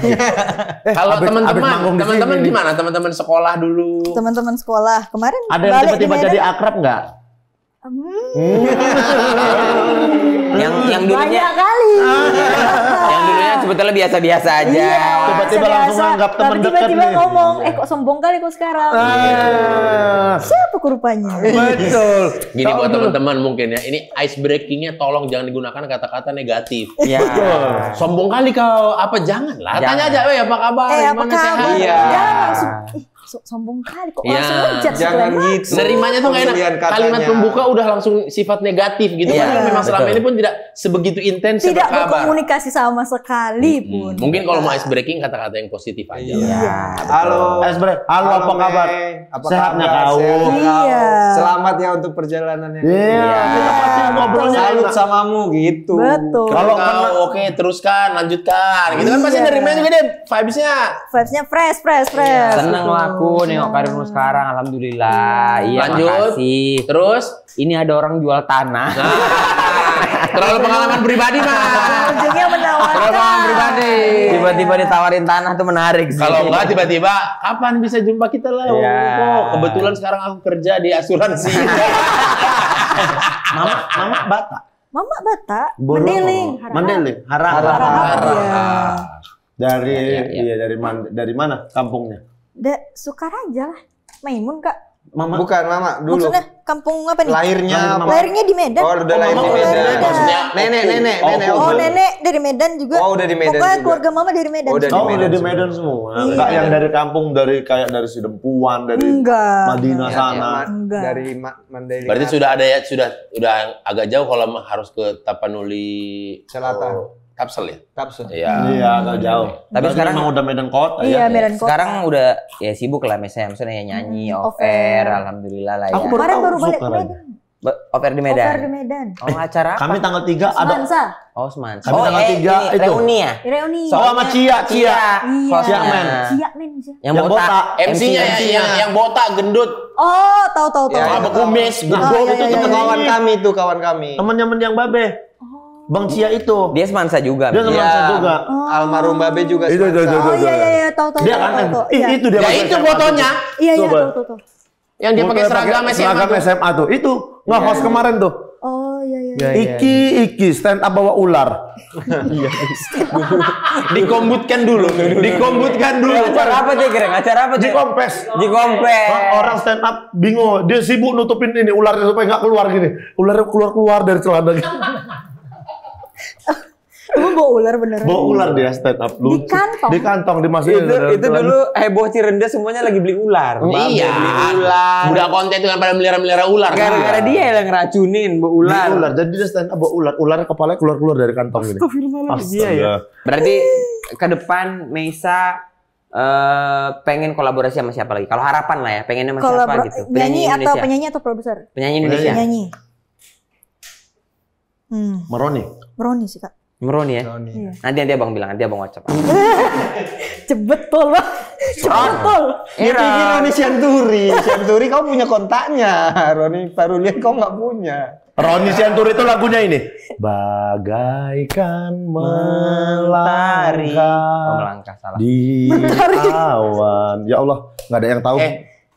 Kalau abis manggung di teman-teman sini nih. gimana? Teman-teman sekolah dulu. Teman-teman sekolah kemarin Ada yang balik di tiba-tiba Medan. jadi akrab nggak? Yang dulunya Banyak kali. yang dulunya sebetulnya biasa-biasa aja. Iya, Tiba-tiba biasa-biasa. langsung anggap teman Tapi dekat tiba-tiba nih. ngomong, kok sombong kali kok sekarang. Siapa kok rupanya? Betul. Gini buat teman-teman mungkin ya. Ini ice breakingnya tolong jangan digunakan kata-kata negatif. Iya. Sombong kali kau. Apa janganlah. Jangan. Tanya aja, apa kabar? Apa Gimana kabar? sehat?" Iya. Jangan langsung, sombong kali kok Iya. langsung ngejudge Jangan kalian. gitu. Nerimanya tuh nggak enak. Pemilihan katanya. Kalimat pembuka udah langsung sifat negatif gitu. Iya, Padahal memang selama betul. ini pun tidak sebegitu intens Tidak berkabar. berkomunikasi sama sekali pun. Mungkin kalau mau ice breaking kata-kata yang positif aja. lah. Iya. Halo. Halo, apa kabar? Mei. Apa Sehatnya kabar? kau? Sehat kau? Iya. Selamat ya untuk perjalanannya. Iya, kita pasti ngobrolnya Salut enak. samamu gitu. Betul. Kalau Kalau kena- oke teruskan, lanjutkan. Gitu kan pasti Iya. nerimanya juga deh vibes-nya. Vibes-nya fresh. Seneng loh aku nengok karirmu sekarang, alhamdulillah. Iya, Lanjut. makasih. Terus Ini ada orang jual tanah. terlalu pengalaman pribadi mah. Ujungnya menawarkan. Terlalu pengalaman pribadi. Tiba-tiba ditawarin tanah tuh menarik sih. Kalau enggak tiba-tiba kapan bisa jumpa kita lah? Iya. Oh, kebetulan sekarang aku kerja di asuransi. Mama Batak. Mama Batak, Bolo. Mendeling, Mendeling. Harap. Harap. Dari Iya. dari mana kampungnya? Sukaraja lah. Maimun, Kak. Mama. Bukan Mama, dulu. Maksudnya kampung apa nih? Lahirnya apa? Lahirnya di Medan. Oh, udah lahir di Mama Medan. lahir di Maksudnya Nenek. Oh, nenek dari Medan juga. Oh, udah di Medan Pokoknya juga. keluarga Mama dari Medan. Oh, udah Oh, Medan udah di semua. Medan semua. Iya. Enggak yang dari kampung, dari kayak dari Sidempuan, dari Enggak. Madinah Ya, sana. Enggak. Dari Mandailing. Berarti sudah ada ya, udah agak jauh kalau harus ke Tapanuli Selatan. Tapsel ya? Tapsu. Iya. Iya, agak jauh. Tapi sekarang- memang udah Medan kota Iya, ya. Medan Kota. Sekarang udah ya sibuk lah misalnya ya nyanyi off off air. air, alhamdulillah lah ya. Aku baru Kemarin tahu baru balik ke Sukaraja. Medan. Over di Medan. Over di Medan. Oh, acara apa? Kami tanggal 3 ada. Semansa. Oh, Semansa. Kami tanggal 3 ini itu. reuni ya? Reuni. Oh, sama Cia. Iya. Cia Men. Cia Men. Yang Yang botak. botak. MC-nya yang botak gendut. Oh, tahu. Ya, Apa kumis, Oh, gendut iya, itu iya, Kawan kami itu, kawan kami. Temennya mendiang Babe. Bang Cia itu. Dia Semansa juga. Dia Iya, Semansa juga. almarhum Babe juga Itu. Oh iya, tahu. Dia kan tahu. Iya. itu dia. Ya pakai itu SMA fotonya. Iya, Coba. tahu. Yang dia pakai seragam seragam SMA. SMA tuh. Itu nge-host kemarin tuh. Oh iya. Iki stand up bawa ular. Dikombutkan dulu. Acara apa sih, Greng? Acara apa Di sih? kompes. Di kompres. Orang stand up bingung, dia sibuk nutupin ini ularnya supaya nggak keluar gini. Ularnya keluar dari celana. Lu bawa ular beneran. Bawa ular dia stand up lu. Di kantong? Di kantong dimasukin. Itu dulu heboh Cirende semuanya lagi beli ular. Iya. Beli ular. Udah konten itu kan pada melihara ular. Gara-gara dia yang ngeracunin bu ular. Ular. Jadi dia stand up bawa ular. Ularnya kepalanya keluar dari kantong gini. Iya ya. Berarti ke depan Meisa pengen kolaborasi sama siapa lagi? Kalau harapan lah ya, pengennya sama siapa gitu? Penyanyi atau produser? Penyanyi Indonesia. Penyanyi. Meroni sih, Kak. Meroni ya. Iya. Nanti abang bilang, nanti abang WhatsApp. Cepet tol, Bang. Cepet tol. Ini Roni Sianturi kau punya kontaknya. Roni Parulian kau nggak punya. Roni Sianturi itu lagunya ini. Bagaikan melangkah Salah. di awan. Ya Allah, nggak ada yang tahu.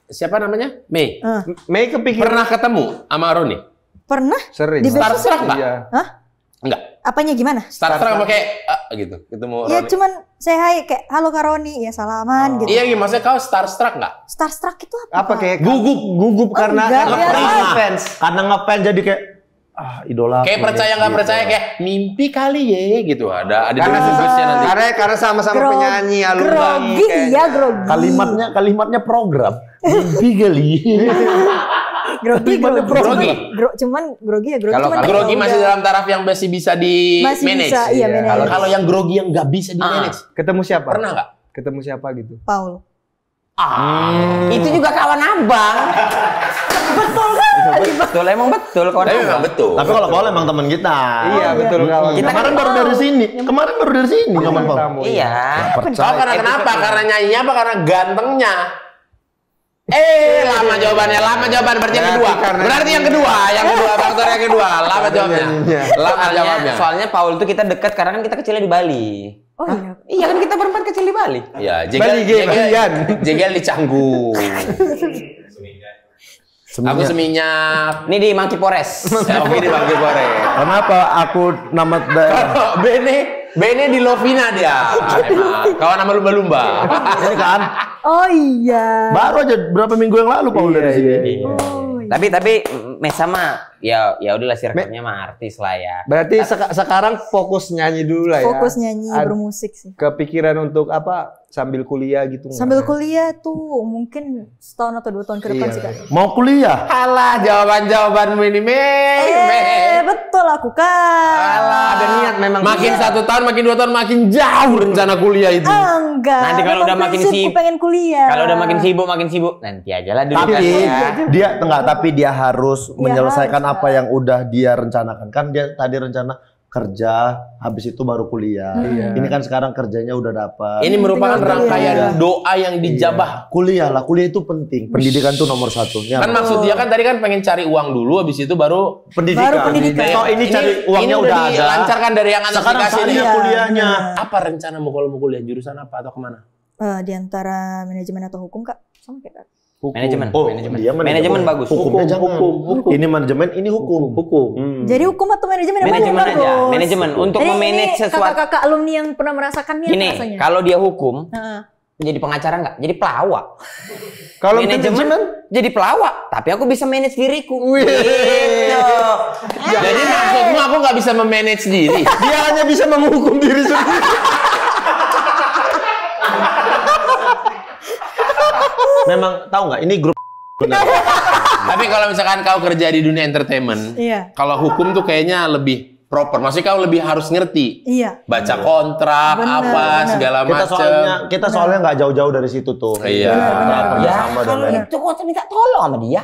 Siapa namanya? Mei. Mei kepikiran. Pernah ketemu sama Roni? Pernah? Sering. Di besok Starstruck nggak? Iya. Hah? Enggak. Apanya gimana? Starstruck pakai gitu. Ketemu Ya Roni. cuman saya hai kayak halo Kak Roni, ya salaman gitu. Iya, maksudnya kau starstruck nggak? Starstruck itu apa? Apa Kak? kayak gugup karena enggak, ngefans. Karena ngefans jadi kayak idola. Kayak percaya nggak percaya kayak mimpi kali ya gitu. Ada diskusnya nanti. Karena sama-sama penyanyi alumni. Grogi ya, grogi. Kalimatnya program. Mimpi kali. Grogi. Cuman grogi ya grogi. Kalau cuman grogi ya masih udah. dalam taraf yang masih bisa di Masih manage. bisa, iya, manage. Kalau yang grogi yang nggak bisa di manage. Ketemu siapa? Pernah nggak? Ketemu siapa gitu? Paul. Itu juga kawan abang. Betul kan? Betul, emang betul kawan Tapi abang. memang betul. Tapi kalau Paul emang teman kita. Iya betul kawan. Kita Kemarin baru dari sini. Kemarin baru dari sini kawan Paul. Tamu. Iya. Oh, karena kenapa? Karena nyanyinya apa? Karena gantengnya. Lama jawaban. Berarti yang kedua. Berarti yang kedua. Faktor yang kedua. Lama jawabnya. Lama jawabnya. Soalnya Paul tuh kita dekat karena kan kita kecilnya di Bali. Oh iya. Iya kan kita berempat kecil di Bali. Ya, Bali jegel di Canggu. Aku seminyak. Ini di Monkey Forest. Oke di Bangki Bore. Kenapa aku nama daerah? Bene di Lovina dia. Kawan nama lumba-lumba. Ini kan Oh iya. baru aja berapa minggu yang lalu Paul dari sini. Oh, iya. Tapi Mesa mah ya udahlah circle-nya mah artis lah ya. Berarti sekarang fokus nyanyi dulu lah ya. Fokus nyanyi, bermusik sih. Kepikiran untuk apa? Sambil kuliah gitu nggak? Sambil kuliah tuh mungkin setahun atau 2 tahun ke depan sih, Kak. Mau kuliah? Alah, jawabanmu ini Betul aku, Kak. Alah, Ada niat memang. makin 1 tahun, makin 2 tahun, makin jauh rencana kuliah itu. Enggak. Nanti kalau memang udah makin prinsipku sibuk, pengen kuliah. Kalau udah makin sibuk, nanti aja lah dulu. Tapi dia harus menyelesaikan harus, apa yang udah dia rencanakan. Kan dia tadi rencana kerja, habis itu baru kuliah. Ini kan sekarang kerjanya udah dapat. Ini merupakan Tinggal rangkaian kuliah. doa yang dijabah. Kuliah itu penting. Pendidikan tuh nomor 1. Kan maksud dia kan tadi kan pengen cari uang dulu, habis itu baru pendidikan. Baru pendidikan. Oh, ini cari uangnya ini udah ada. dilancarkan dari yang anak Sekarang dikasih saatnya nih. kuliahnya. Apa rencanamu kalau mau kuliah? Jurusan apa atau kemana? Di antara manajemen atau hukum, Kak. Sama kayak Kak. Manajemen. Oh, manajemen. dia Manajemen bagus. Hukumnya jangan. Ini manajemen, ini hukum. Jadi hukum atau manajemen yang Manajemen bagus. aja. Manajemen untuk Jadi memanage ini sesuatu. kakak-kakak alumni yang pernah merasakannya Gini, rasanya. kalau dia hukum, Heeh. jadi pengacara nggak? Jadi pelawak. Kalau Manajemen jadi pelawak, tapi aku bisa manage diriku. Gitu. Jadi maksudmu aku nggak bisa memanage diri? dia hanya bisa menghukum diri sendiri. Memang tahu nggak? Ini grup. Tapi kalau misalkan kau kerja di dunia entertainment, Iya. kalau hukum tuh kayaknya lebih proper. Maksudnya kau lebih harus ngerti. Iya. Baca kontrak, Bener. segala Kita macam. soalnya nggak jauh-jauh dari situ tuh. Iya. Kerjasama dan Kalau lain. itu kok minta tolong sama dia.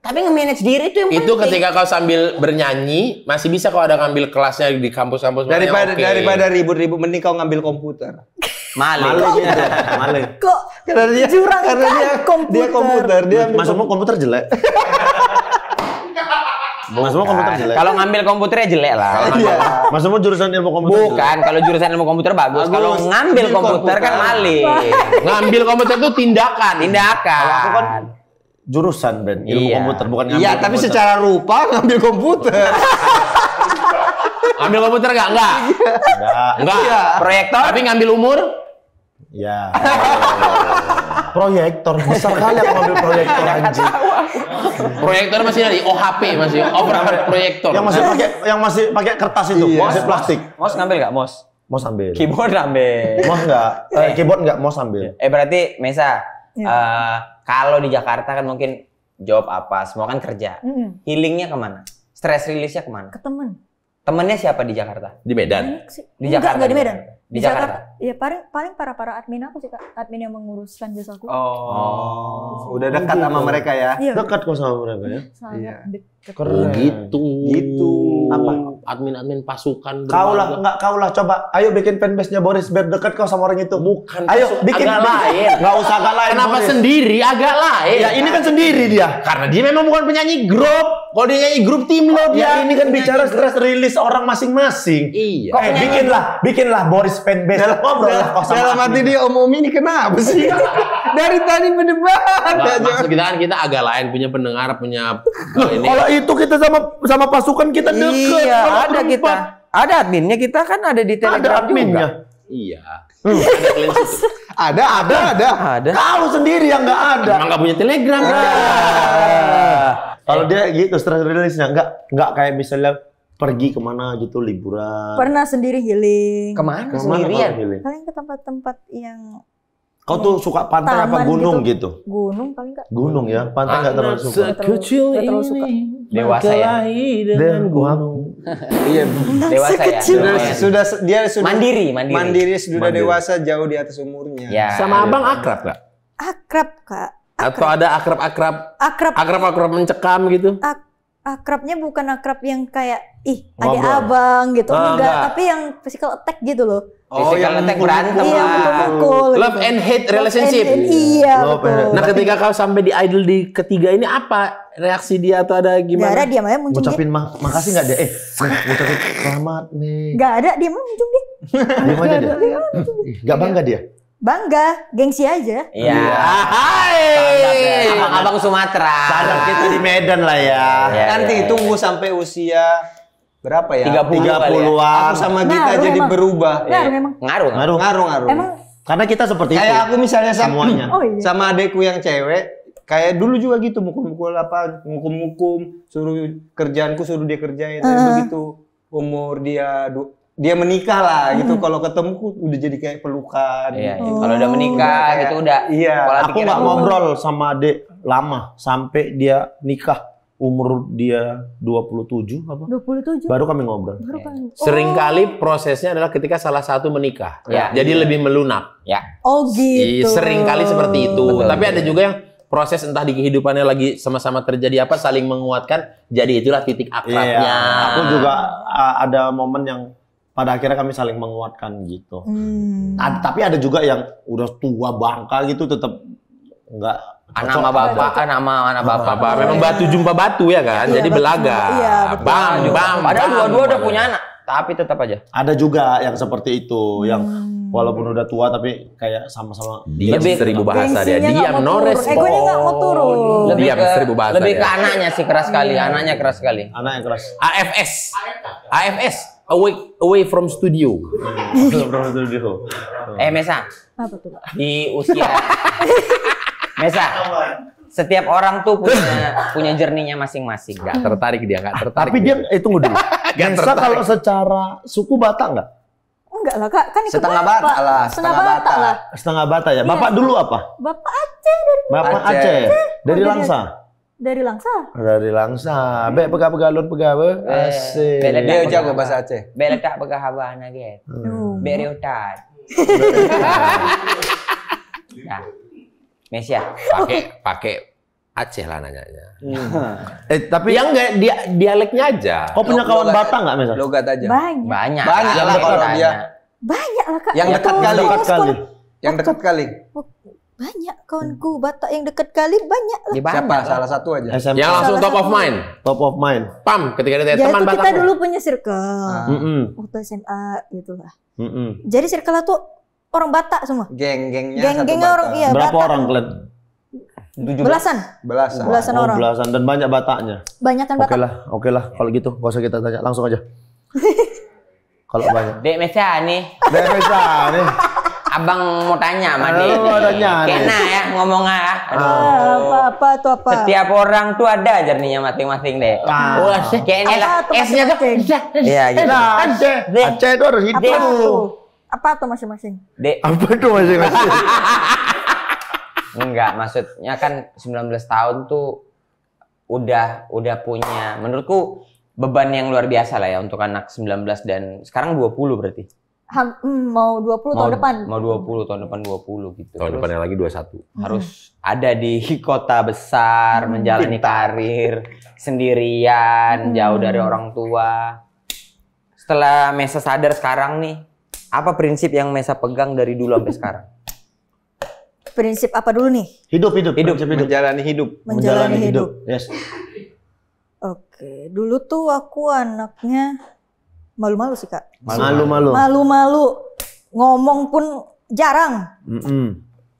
Tapi nge-manage diri itu yang penting. Itu ketika kau sambil bernyanyi, masih bisa kau ada ngambil kelasnya di kampus-kampus. Daripada ribut-ribut, mending kau ngambil komputer. Malu. Maling. Kok Karena dia dia komputer. Dia ambil Maksudmu komputer jelek? Maksudmu komputer jelek? Kalau ngambil komputernya jelek lah. Maksudmu jurusan ilmu komputer jelek? Bukan, kalau jurusan ilmu komputer bagus. Kalau ngambil komputer kan maling. Ngambil komputer itu tindakan. Aku kan jurusan Ben, ilmu komputer bukan ngambil Iya, tapi komputer. secara rupa ngambil komputer. Ngambil komputer enggak? Enggak. Iya. Proyektor. Tapi ngambil umur? Ya. Proyektor besar kali aku ngambil proyektor anjing. Proyektor masih dari OHP masih overhead proyektor. Yang masih pakai kertas itu, masih plastik. Mouse ngambil nggak, mouse? Mouse ambil. Keyboard ngambil. Mouse enggak? Keyboard enggak, mouse ambil. Berarti Mesa, kalau di Jakarta kan mungkin job apa, semua kan kerja. Healingnya kemana? Stress release-nya kemana? ke temen. Temennya siapa di Jakarta? Di Medan. Di Jakarta. Enggak di Medan. Di Jakarta. Ya paling para admin aku sih Kak. Admin yang menguruskan jasaku. Oh, udah dekat sama mereka ya. Iya. Dekat kok sama mereka ya. Sangat dekat. Oh gitu. Gitu. Apa? Admin-admin pasukan. Kau lah coba. Ayo bikin fanbase-nya Boris biar dekat kau sama orang itu. Bukan. Ayo bikin agak lain. Enggak usah agak lain. Kenapa Boris. sendiri? Agak lain. Ya ini kan sendiri dia. Karena dia memang bukan penyanyi grup. Kalau dia nyanyi grup tim lo Ya dia. ini kan bicara stress release orang masing-masing. Iya. Bikinlah Boris fanbase. Ngobrol lah kau sama Dalam hati admin. dia Om ini kenapa sih? Dari tadi berdebat Nggak, aja. maksud kita kan kita agak lain, punya pendengar, punya ini. Kalau itu kita sama pasukan kita dekat. Iya, Kalau ada berempat, kita. Ada adminnya, kita kan ada di Ada Telegram adminnya. juga. Iya. Ada kalian situ. Ada. Kau sendiri yang nggak ada. Emang nggak punya Telegram. Kalau dia gitu stress release-nya nggak kayak misalnya pergi kemana gitu liburan. Pernah sendiri healing. Kemana Kemana sendirian? kalau healing? Paling ke tempat-tempat yang Kau tuh suka pantai apa Taman gunung gitu? gunung paling Kak. Gunung ya, pantai nggak terlalu suka. Sekecil Nggak terlalu suka. Dewasa ya? Dan gunung. Iya. Dewasa ya? Sudah dia sudah Mandiri. sudah dewasa jauh di atas umurnya. Ya. Sama abang akrab nggak? Akrab Kak. Atau ada akrab mencekam gitu? Akrabnya bukan akrab yang kayak adik Ngobrol. abang gitu, enggak, enggak. tapi yang physical attack gitu loh. Physical attack berantem Iya, lah. mukul-mukul. Love and hate relationship. Iya, Love and betul. Nah, ketika kau sampai di idol di ketiga ini apa reaksi dia atau ada Gak ada, gimana? diam aja muncul dia. Ngucapin makasih nggak dia? Ngucapin selamat nih. Gak ada, diam aja muncul dia. Diam aja dia. Nggak bangga dia. Bangga, gengsi aja. Iya. Hai. Abang Sumatera. Sadar kita di Medan lah ya. Iya, Nanti iya. tunggu sampai usia berapa ya? 30 kali ya. 30-an. Aku sama Gita Ngaruh jadi emang. berubah. Ngaruh memang. Ngaruh. Ngaruh. Ngaruh. Emang, Karena kita seperti itu. Kayak aku misalnya Semuanya. oh iya. sama adekku yang cewek, kayak dulu juga gitu mukul-mukul apa, ngukum-ngukum, suruh kerjaanku suruh dia kerjain, begitu umur dia menikah lah gitu. Kalau ketemuku udah jadi kayak pelukan. Iya, iya. Kalau udah menikah Kayak- gitu udah. Iya. Pola Aku pikiran nggak berubah. ngobrol sama adik lama sampai dia nikah. Umur dia 27 apa? 27. Baru kami ngobrol. Baru kan. Seringkali prosesnya adalah ketika salah satu menikah. Ya. Jadi lebih melunak. Ya. Oh gitu. Seringkali seperti itu. Betul, Tapi betul. ada juga yang proses entah di kehidupannya lagi sama-sama terjadi apa saling menguatkan. Jadi itulah titik akrabnya. Iya. Aku juga ada momen yang pada akhirnya kami saling menguatkan gitu. Tapi ada juga yang udah tua bangka gitu tetap nggak Anak sama bapak, anak bapak. Apa memang batu jumpa batu ya kan? Iya, Jadi betul. belaga. Iya, betul. Bang. Padahal dua-dua udah punya anak, tapi tetap aja. Ada juga yang seperti itu, yang walaupun udah tua tapi kayak sama-sama Diam Lebih- 1000 bahasa dia. Gengsinya nggak Diam mau no turun. respon. Egonya nggak mau turun. Diam 1000 bahasa Lebih dia. ke anaknya sih keras sekali, anaknya keras sekali. anak yang keras. AFS. Away from studio. Mesa, Apa tuh Kak? di usia Mesa, setiap orang tuh punya journey-nya masing-masing. Gak tertarik dia, gak tertarik. Tapi dia tunggu dulu. Gak Nesa tertarik. kalau secara suku Batak nggak? Enggak lah Kak, kan ikut Setengah Bapak. Batak lah, Setengah setengah Batak Batak. lah. Setengah Batak ya. Bapak dulu apa? Bapak Aceh Bapak Aceh. Aceh. Dari Oh, Langsa. dari Langsa. Dari Langsa. Bek pegalun pegawe. Asik. beda. Dia jago bahasa Aceh. Bela tak berkahaban lagi. Beriotat. Nah, Mesia. pakai Aceh lah nanyanya. Tapi Yang enggak dia dialeknya aja. kau punya kawan Batak nggak misalnya? Logat aja. Banyak. Banyak. Banyak lah kalau dia. Banyak lah Kak. Yang dekat Kalau kali. sekolah- Dekat kali. Yang dekat kali. Banyak kawanku Batak yang dekat kali banyak lah. Di banyak Siapa? lah. Salah satu aja. SMA. Yang langsung Salah top of satu. mind. Top of mind. Pam, ketika dia Ya teman itu kita Batak. dulu punya circle. Waktu SMA gitu lah. Jadi circle tuh orang Batak semua. Geng-gengnya Geng-gengnya satu orang Batak. iya Berapa Batak. orang kalian? Belasan. Belasan Oh, orang. belasan dan banyak Bataknya. Banyak kan Oke Batak. lah, oke lah. Kalau gitu, gak usah kita tanya, langsung aja. Kalau banyak. Dek Mesa nih, Desa nih. abang mau tanya sama Dek. Mau tanya nih. Kena ya ngomongnya. Aduh. Apa tuh apa? Setiap orang tuh ada jerninya masing-masing deh. Wah, kayaknya lah. Apa tuh S-nya tuh. masing-masing? Iya gitu. Nah, Aceh. Aceh itu harus Apa hidup. tuh? Apa tuh masing-masing? Dek, Apa itu masing-masing? enggak, maksudnya kan 19 tahun tuh udah punya menurutku beban yang luar biasa lah ya untuk anak 19 dan sekarang 20 berarti. Mau 20 tahun depan. Mau 20 tahun depan 20 gitu. Tahun Terus depannya lagi 21. harus ada di kota besar, menjalani karir sendirian, jauh dari orang tua. Setelah Mesa sadar sekarang nih, apa prinsip yang Mesa pegang dari dulu sampai sekarang? Prinsip apa dulu nih? Hidup. Menjalani hidup. Menjalani hidup. Yes. Oke, dulu tuh aku anaknya malu-malu sih Kak. Malu-malu. Malu-malu. Ngomong pun jarang.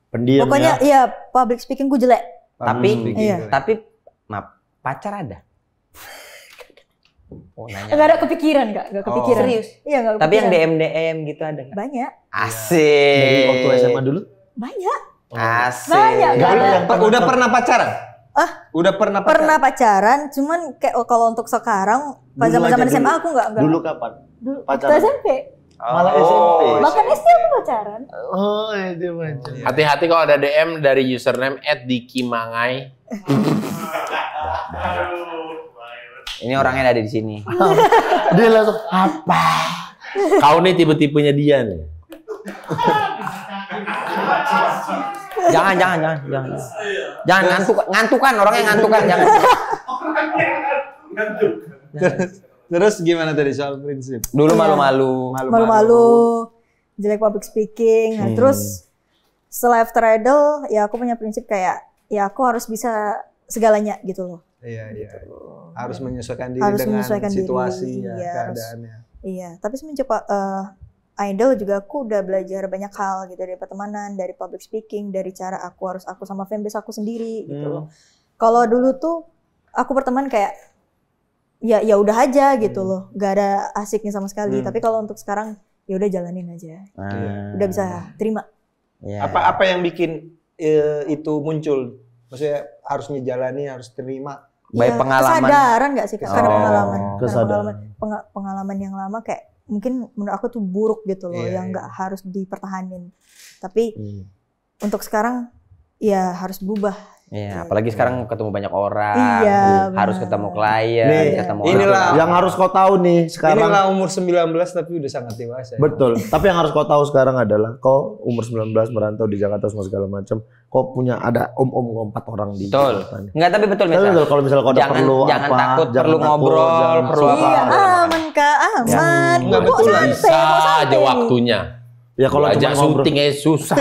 Pendiam Pokoknya ya. iya public speaking gue jelek. Tapi maaf, pacar ada. Oh, nanya. Enggak ada kepikiran Kak, enggak kepikiran. Serius? Iya, enggak Tapi yang kepikiran. DM gitu ada nggak? Banyak. Asik. Dari waktu SMA dulu? Banyak. Asik. Banyak. Enggak ada yang Udah pernah pacaran? Udah pernah pacaran? Pernah pacaran, cuman kayak kalau untuk sekarang pas Dulu zaman-zaman aja SMA dulu. aku enggak. Dulu kapan? Dulu pacaran? waktu SMP. Malah SMP. Bahkan SD aku pacaran. Oh, itu macam. Hati-hati kalau ada DM dari username @dikimangai. Ini orangnya ada di sini. Dia langsung apa? Kau nih tipe-tipenya dia nih. Jangan. Jangan ngantukan orangnya ngantukan, jangan. Terus gimana tadi soal prinsip? Dulu malu-malu. Malu-malu, jelek public speaking. Nah, terus setelah after idol, ya aku punya prinsip kayak ya aku harus bisa segalanya gitu loh. Iya. Harus menyesuaikan diri Harus dengan menyesuaikan situasi diri, ya, iya, keadaannya. Iya, tapi semenjak idol juga aku udah belajar banyak hal gitu dari pertemanan, dari public speaking, dari cara aku sama fanbase aku sendiri gitu loh. Kalau dulu tuh aku berteman kayak ya udah aja gitu loh, gak ada asiknya sama sekali. Tapi kalau untuk sekarang ya udah jalanin aja, udah bisa terima. Ya. Apa yang bikin itu muncul? Maksudnya harus ngejalani, harus terima. Baik Ya, pengalaman. kesadaran gak sih Kak? Karena pengalaman. Kesadaran. Pengalaman yang lama kayak mungkin menurut aku tuh buruk gitu loh, yang nggak harus dipertahanin. Tapi untuk sekarang ya harus berubah. Iya, apalagi sekarang ketemu banyak orang. Iya, harus benar. ketemu klien, Nih, ketemu inilah orang. Yang harus kau tahu nih sekarang. Inilah umur 19 tapi udah sangat dewasa. Betul. Tapi yang harus kau tahu sekarang adalah kau umur 19 merantau di Jakarta semua segala macam. Kau punya ada om 4 orang di Betul. Jakarta nih. Enggak, tapi betul Tapi Mesa. betul, kalau misalnya kau ada Jangan- perlu jangan apa, takut, jangan perlu takut, ngobrol, jangan perlu susah. apa. Iya, aman Kak, aman. Enggak, Kok betul lah. santai, Bisa kok santai aja nih? waktunya. Ya kalau Ajak cuma ngobrol. syuting aja susah.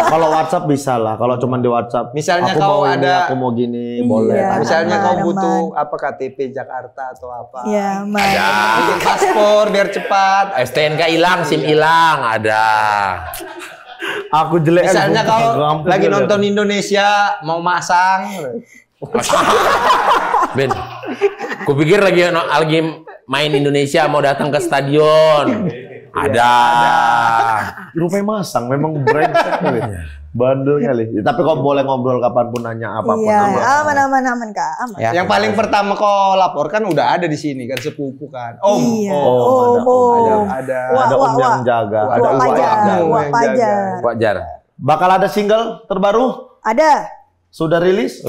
Kalau WhatsApp bisa lah. Kalau cuma di WhatsApp. Misalnya aku kau mau ini, ada- aku mau gini, Iya. boleh. Misalnya Aman, kau aman. butuh apa KTP Jakarta atau apa? Iya, aman. Bikin paspor biar cepat. STNK hilang, SIM hilang, ada. Aku jelek. Misalnya aku kau gampang lagi jelek. nonton Indonesia mau masang. Ben, kupikir lagi main Indonesia mau datang ke stadion. Ada. Rupanya masang, memang brengsek kali. Bandel kali. Ya, tapi kok boleh ngobrol kapanpun, nanya apapun. Iya, aman. aman Kak, aman. Ya, Yang paling pertama kau laporkan udah ada di sini kan, sepupu kan. Om. Iya. Ada. Ada om yang jaga. Ada Wak uak Pajar, yang Wak jaga. Pajar. Wajar. Bakal ada single terbaru? Ada Sudah rilis?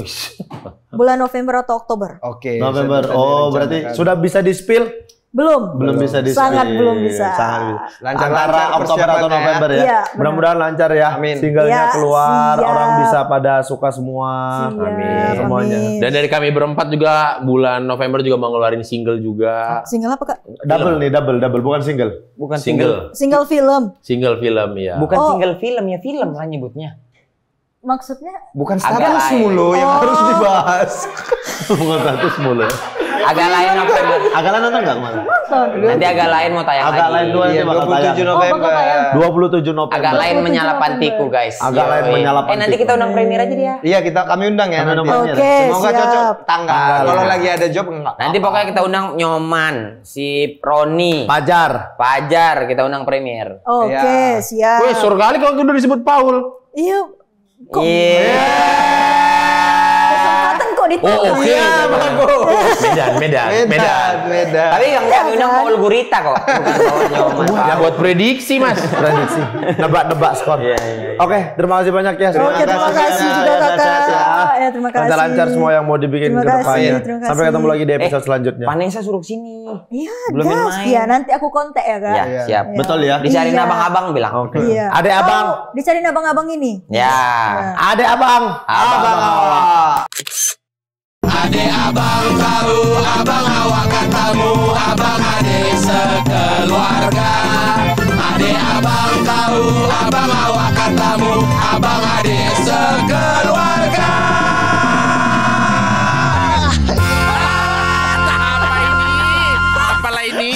bulan November atau Oktober. Oke. November. sudah Oh, direncanakan. berarti sudah bisa di-spill? Belum bisa di Sangat belum bisa. Lancar-lancar Antara Oktober atau persiapannya. November ya. Iya, Mudah-mudahan lancar ya. Amin. Singlenya Ya, keluar, siap. orang bisa pada suka semua. Siap, Semuanya. amin. Dan dari kami berempat juga bulan November juga mau ngeluarin single juga. Single apa, Kak? Double nih, double, bukan single. Bukan Single. Single film. Single film ya. Bukan Oh. single film ya, film lah nyebutnya. Maksudnya Bukan Agak status lain. mulu yang harus dibahas. Bukan status mulu. Agak lain November. Agak lain nonton nggak kemarin? Nanti agak lain mau tayang Agak lagi. lain dua Iya, nanti bakal 27 tayang. November. bakal tayang. 27 November. Agak lain 27 menyala November. pantiku guys. Agak lain Yoi. menyala Nanti pantiku. kita undang premier aja dia. Iya, kami undang ya. Kami nanti. undang Oke, premier. Semoga siap. cocok tanggal. Tanggal. Kalau lagi ada job enggak. Nanti pokoknya kita undang Nyoman, si Roni, Pajar. Fajar, kita undang premier. Oke, Iya. siap. Wih, sur kali kalau udah disebut Paul. Iya. Kok Iya. kesempatan kok ditanya? Oh, oke. Medan. Tapi yang kami undang Paul Gurita kok, bukan Paul Nyoman. Ya buat prediksi, Mas. Prediksi. Nebak-nebak skor. Oke, terima kasih banyak ya. Oke, terima kasih juga Kakak. Ya, terima kasih. Lancar-lancar semua yang mau dibikin Terima ke depannya. kasih, terima Sampai kasih. ketemu lagi di episode selanjutnya. Vanessa suruh sini. Iya, Belum gas. main. Ya, nanti aku kontak ya, Kak. Ya, siap. Betul ya? Dicariin Iya. abang-abang bilang. Oke. Iya. Adek abang. Oh, dicariin abang-abang ini. Ya. Adek abang. Abang. Ade abang kau, abang awak katamu, abang ade sekeluarga. Ade abang kau, abang awak katamu, abang ade sekeluarga. Apa ini? Apalah ini?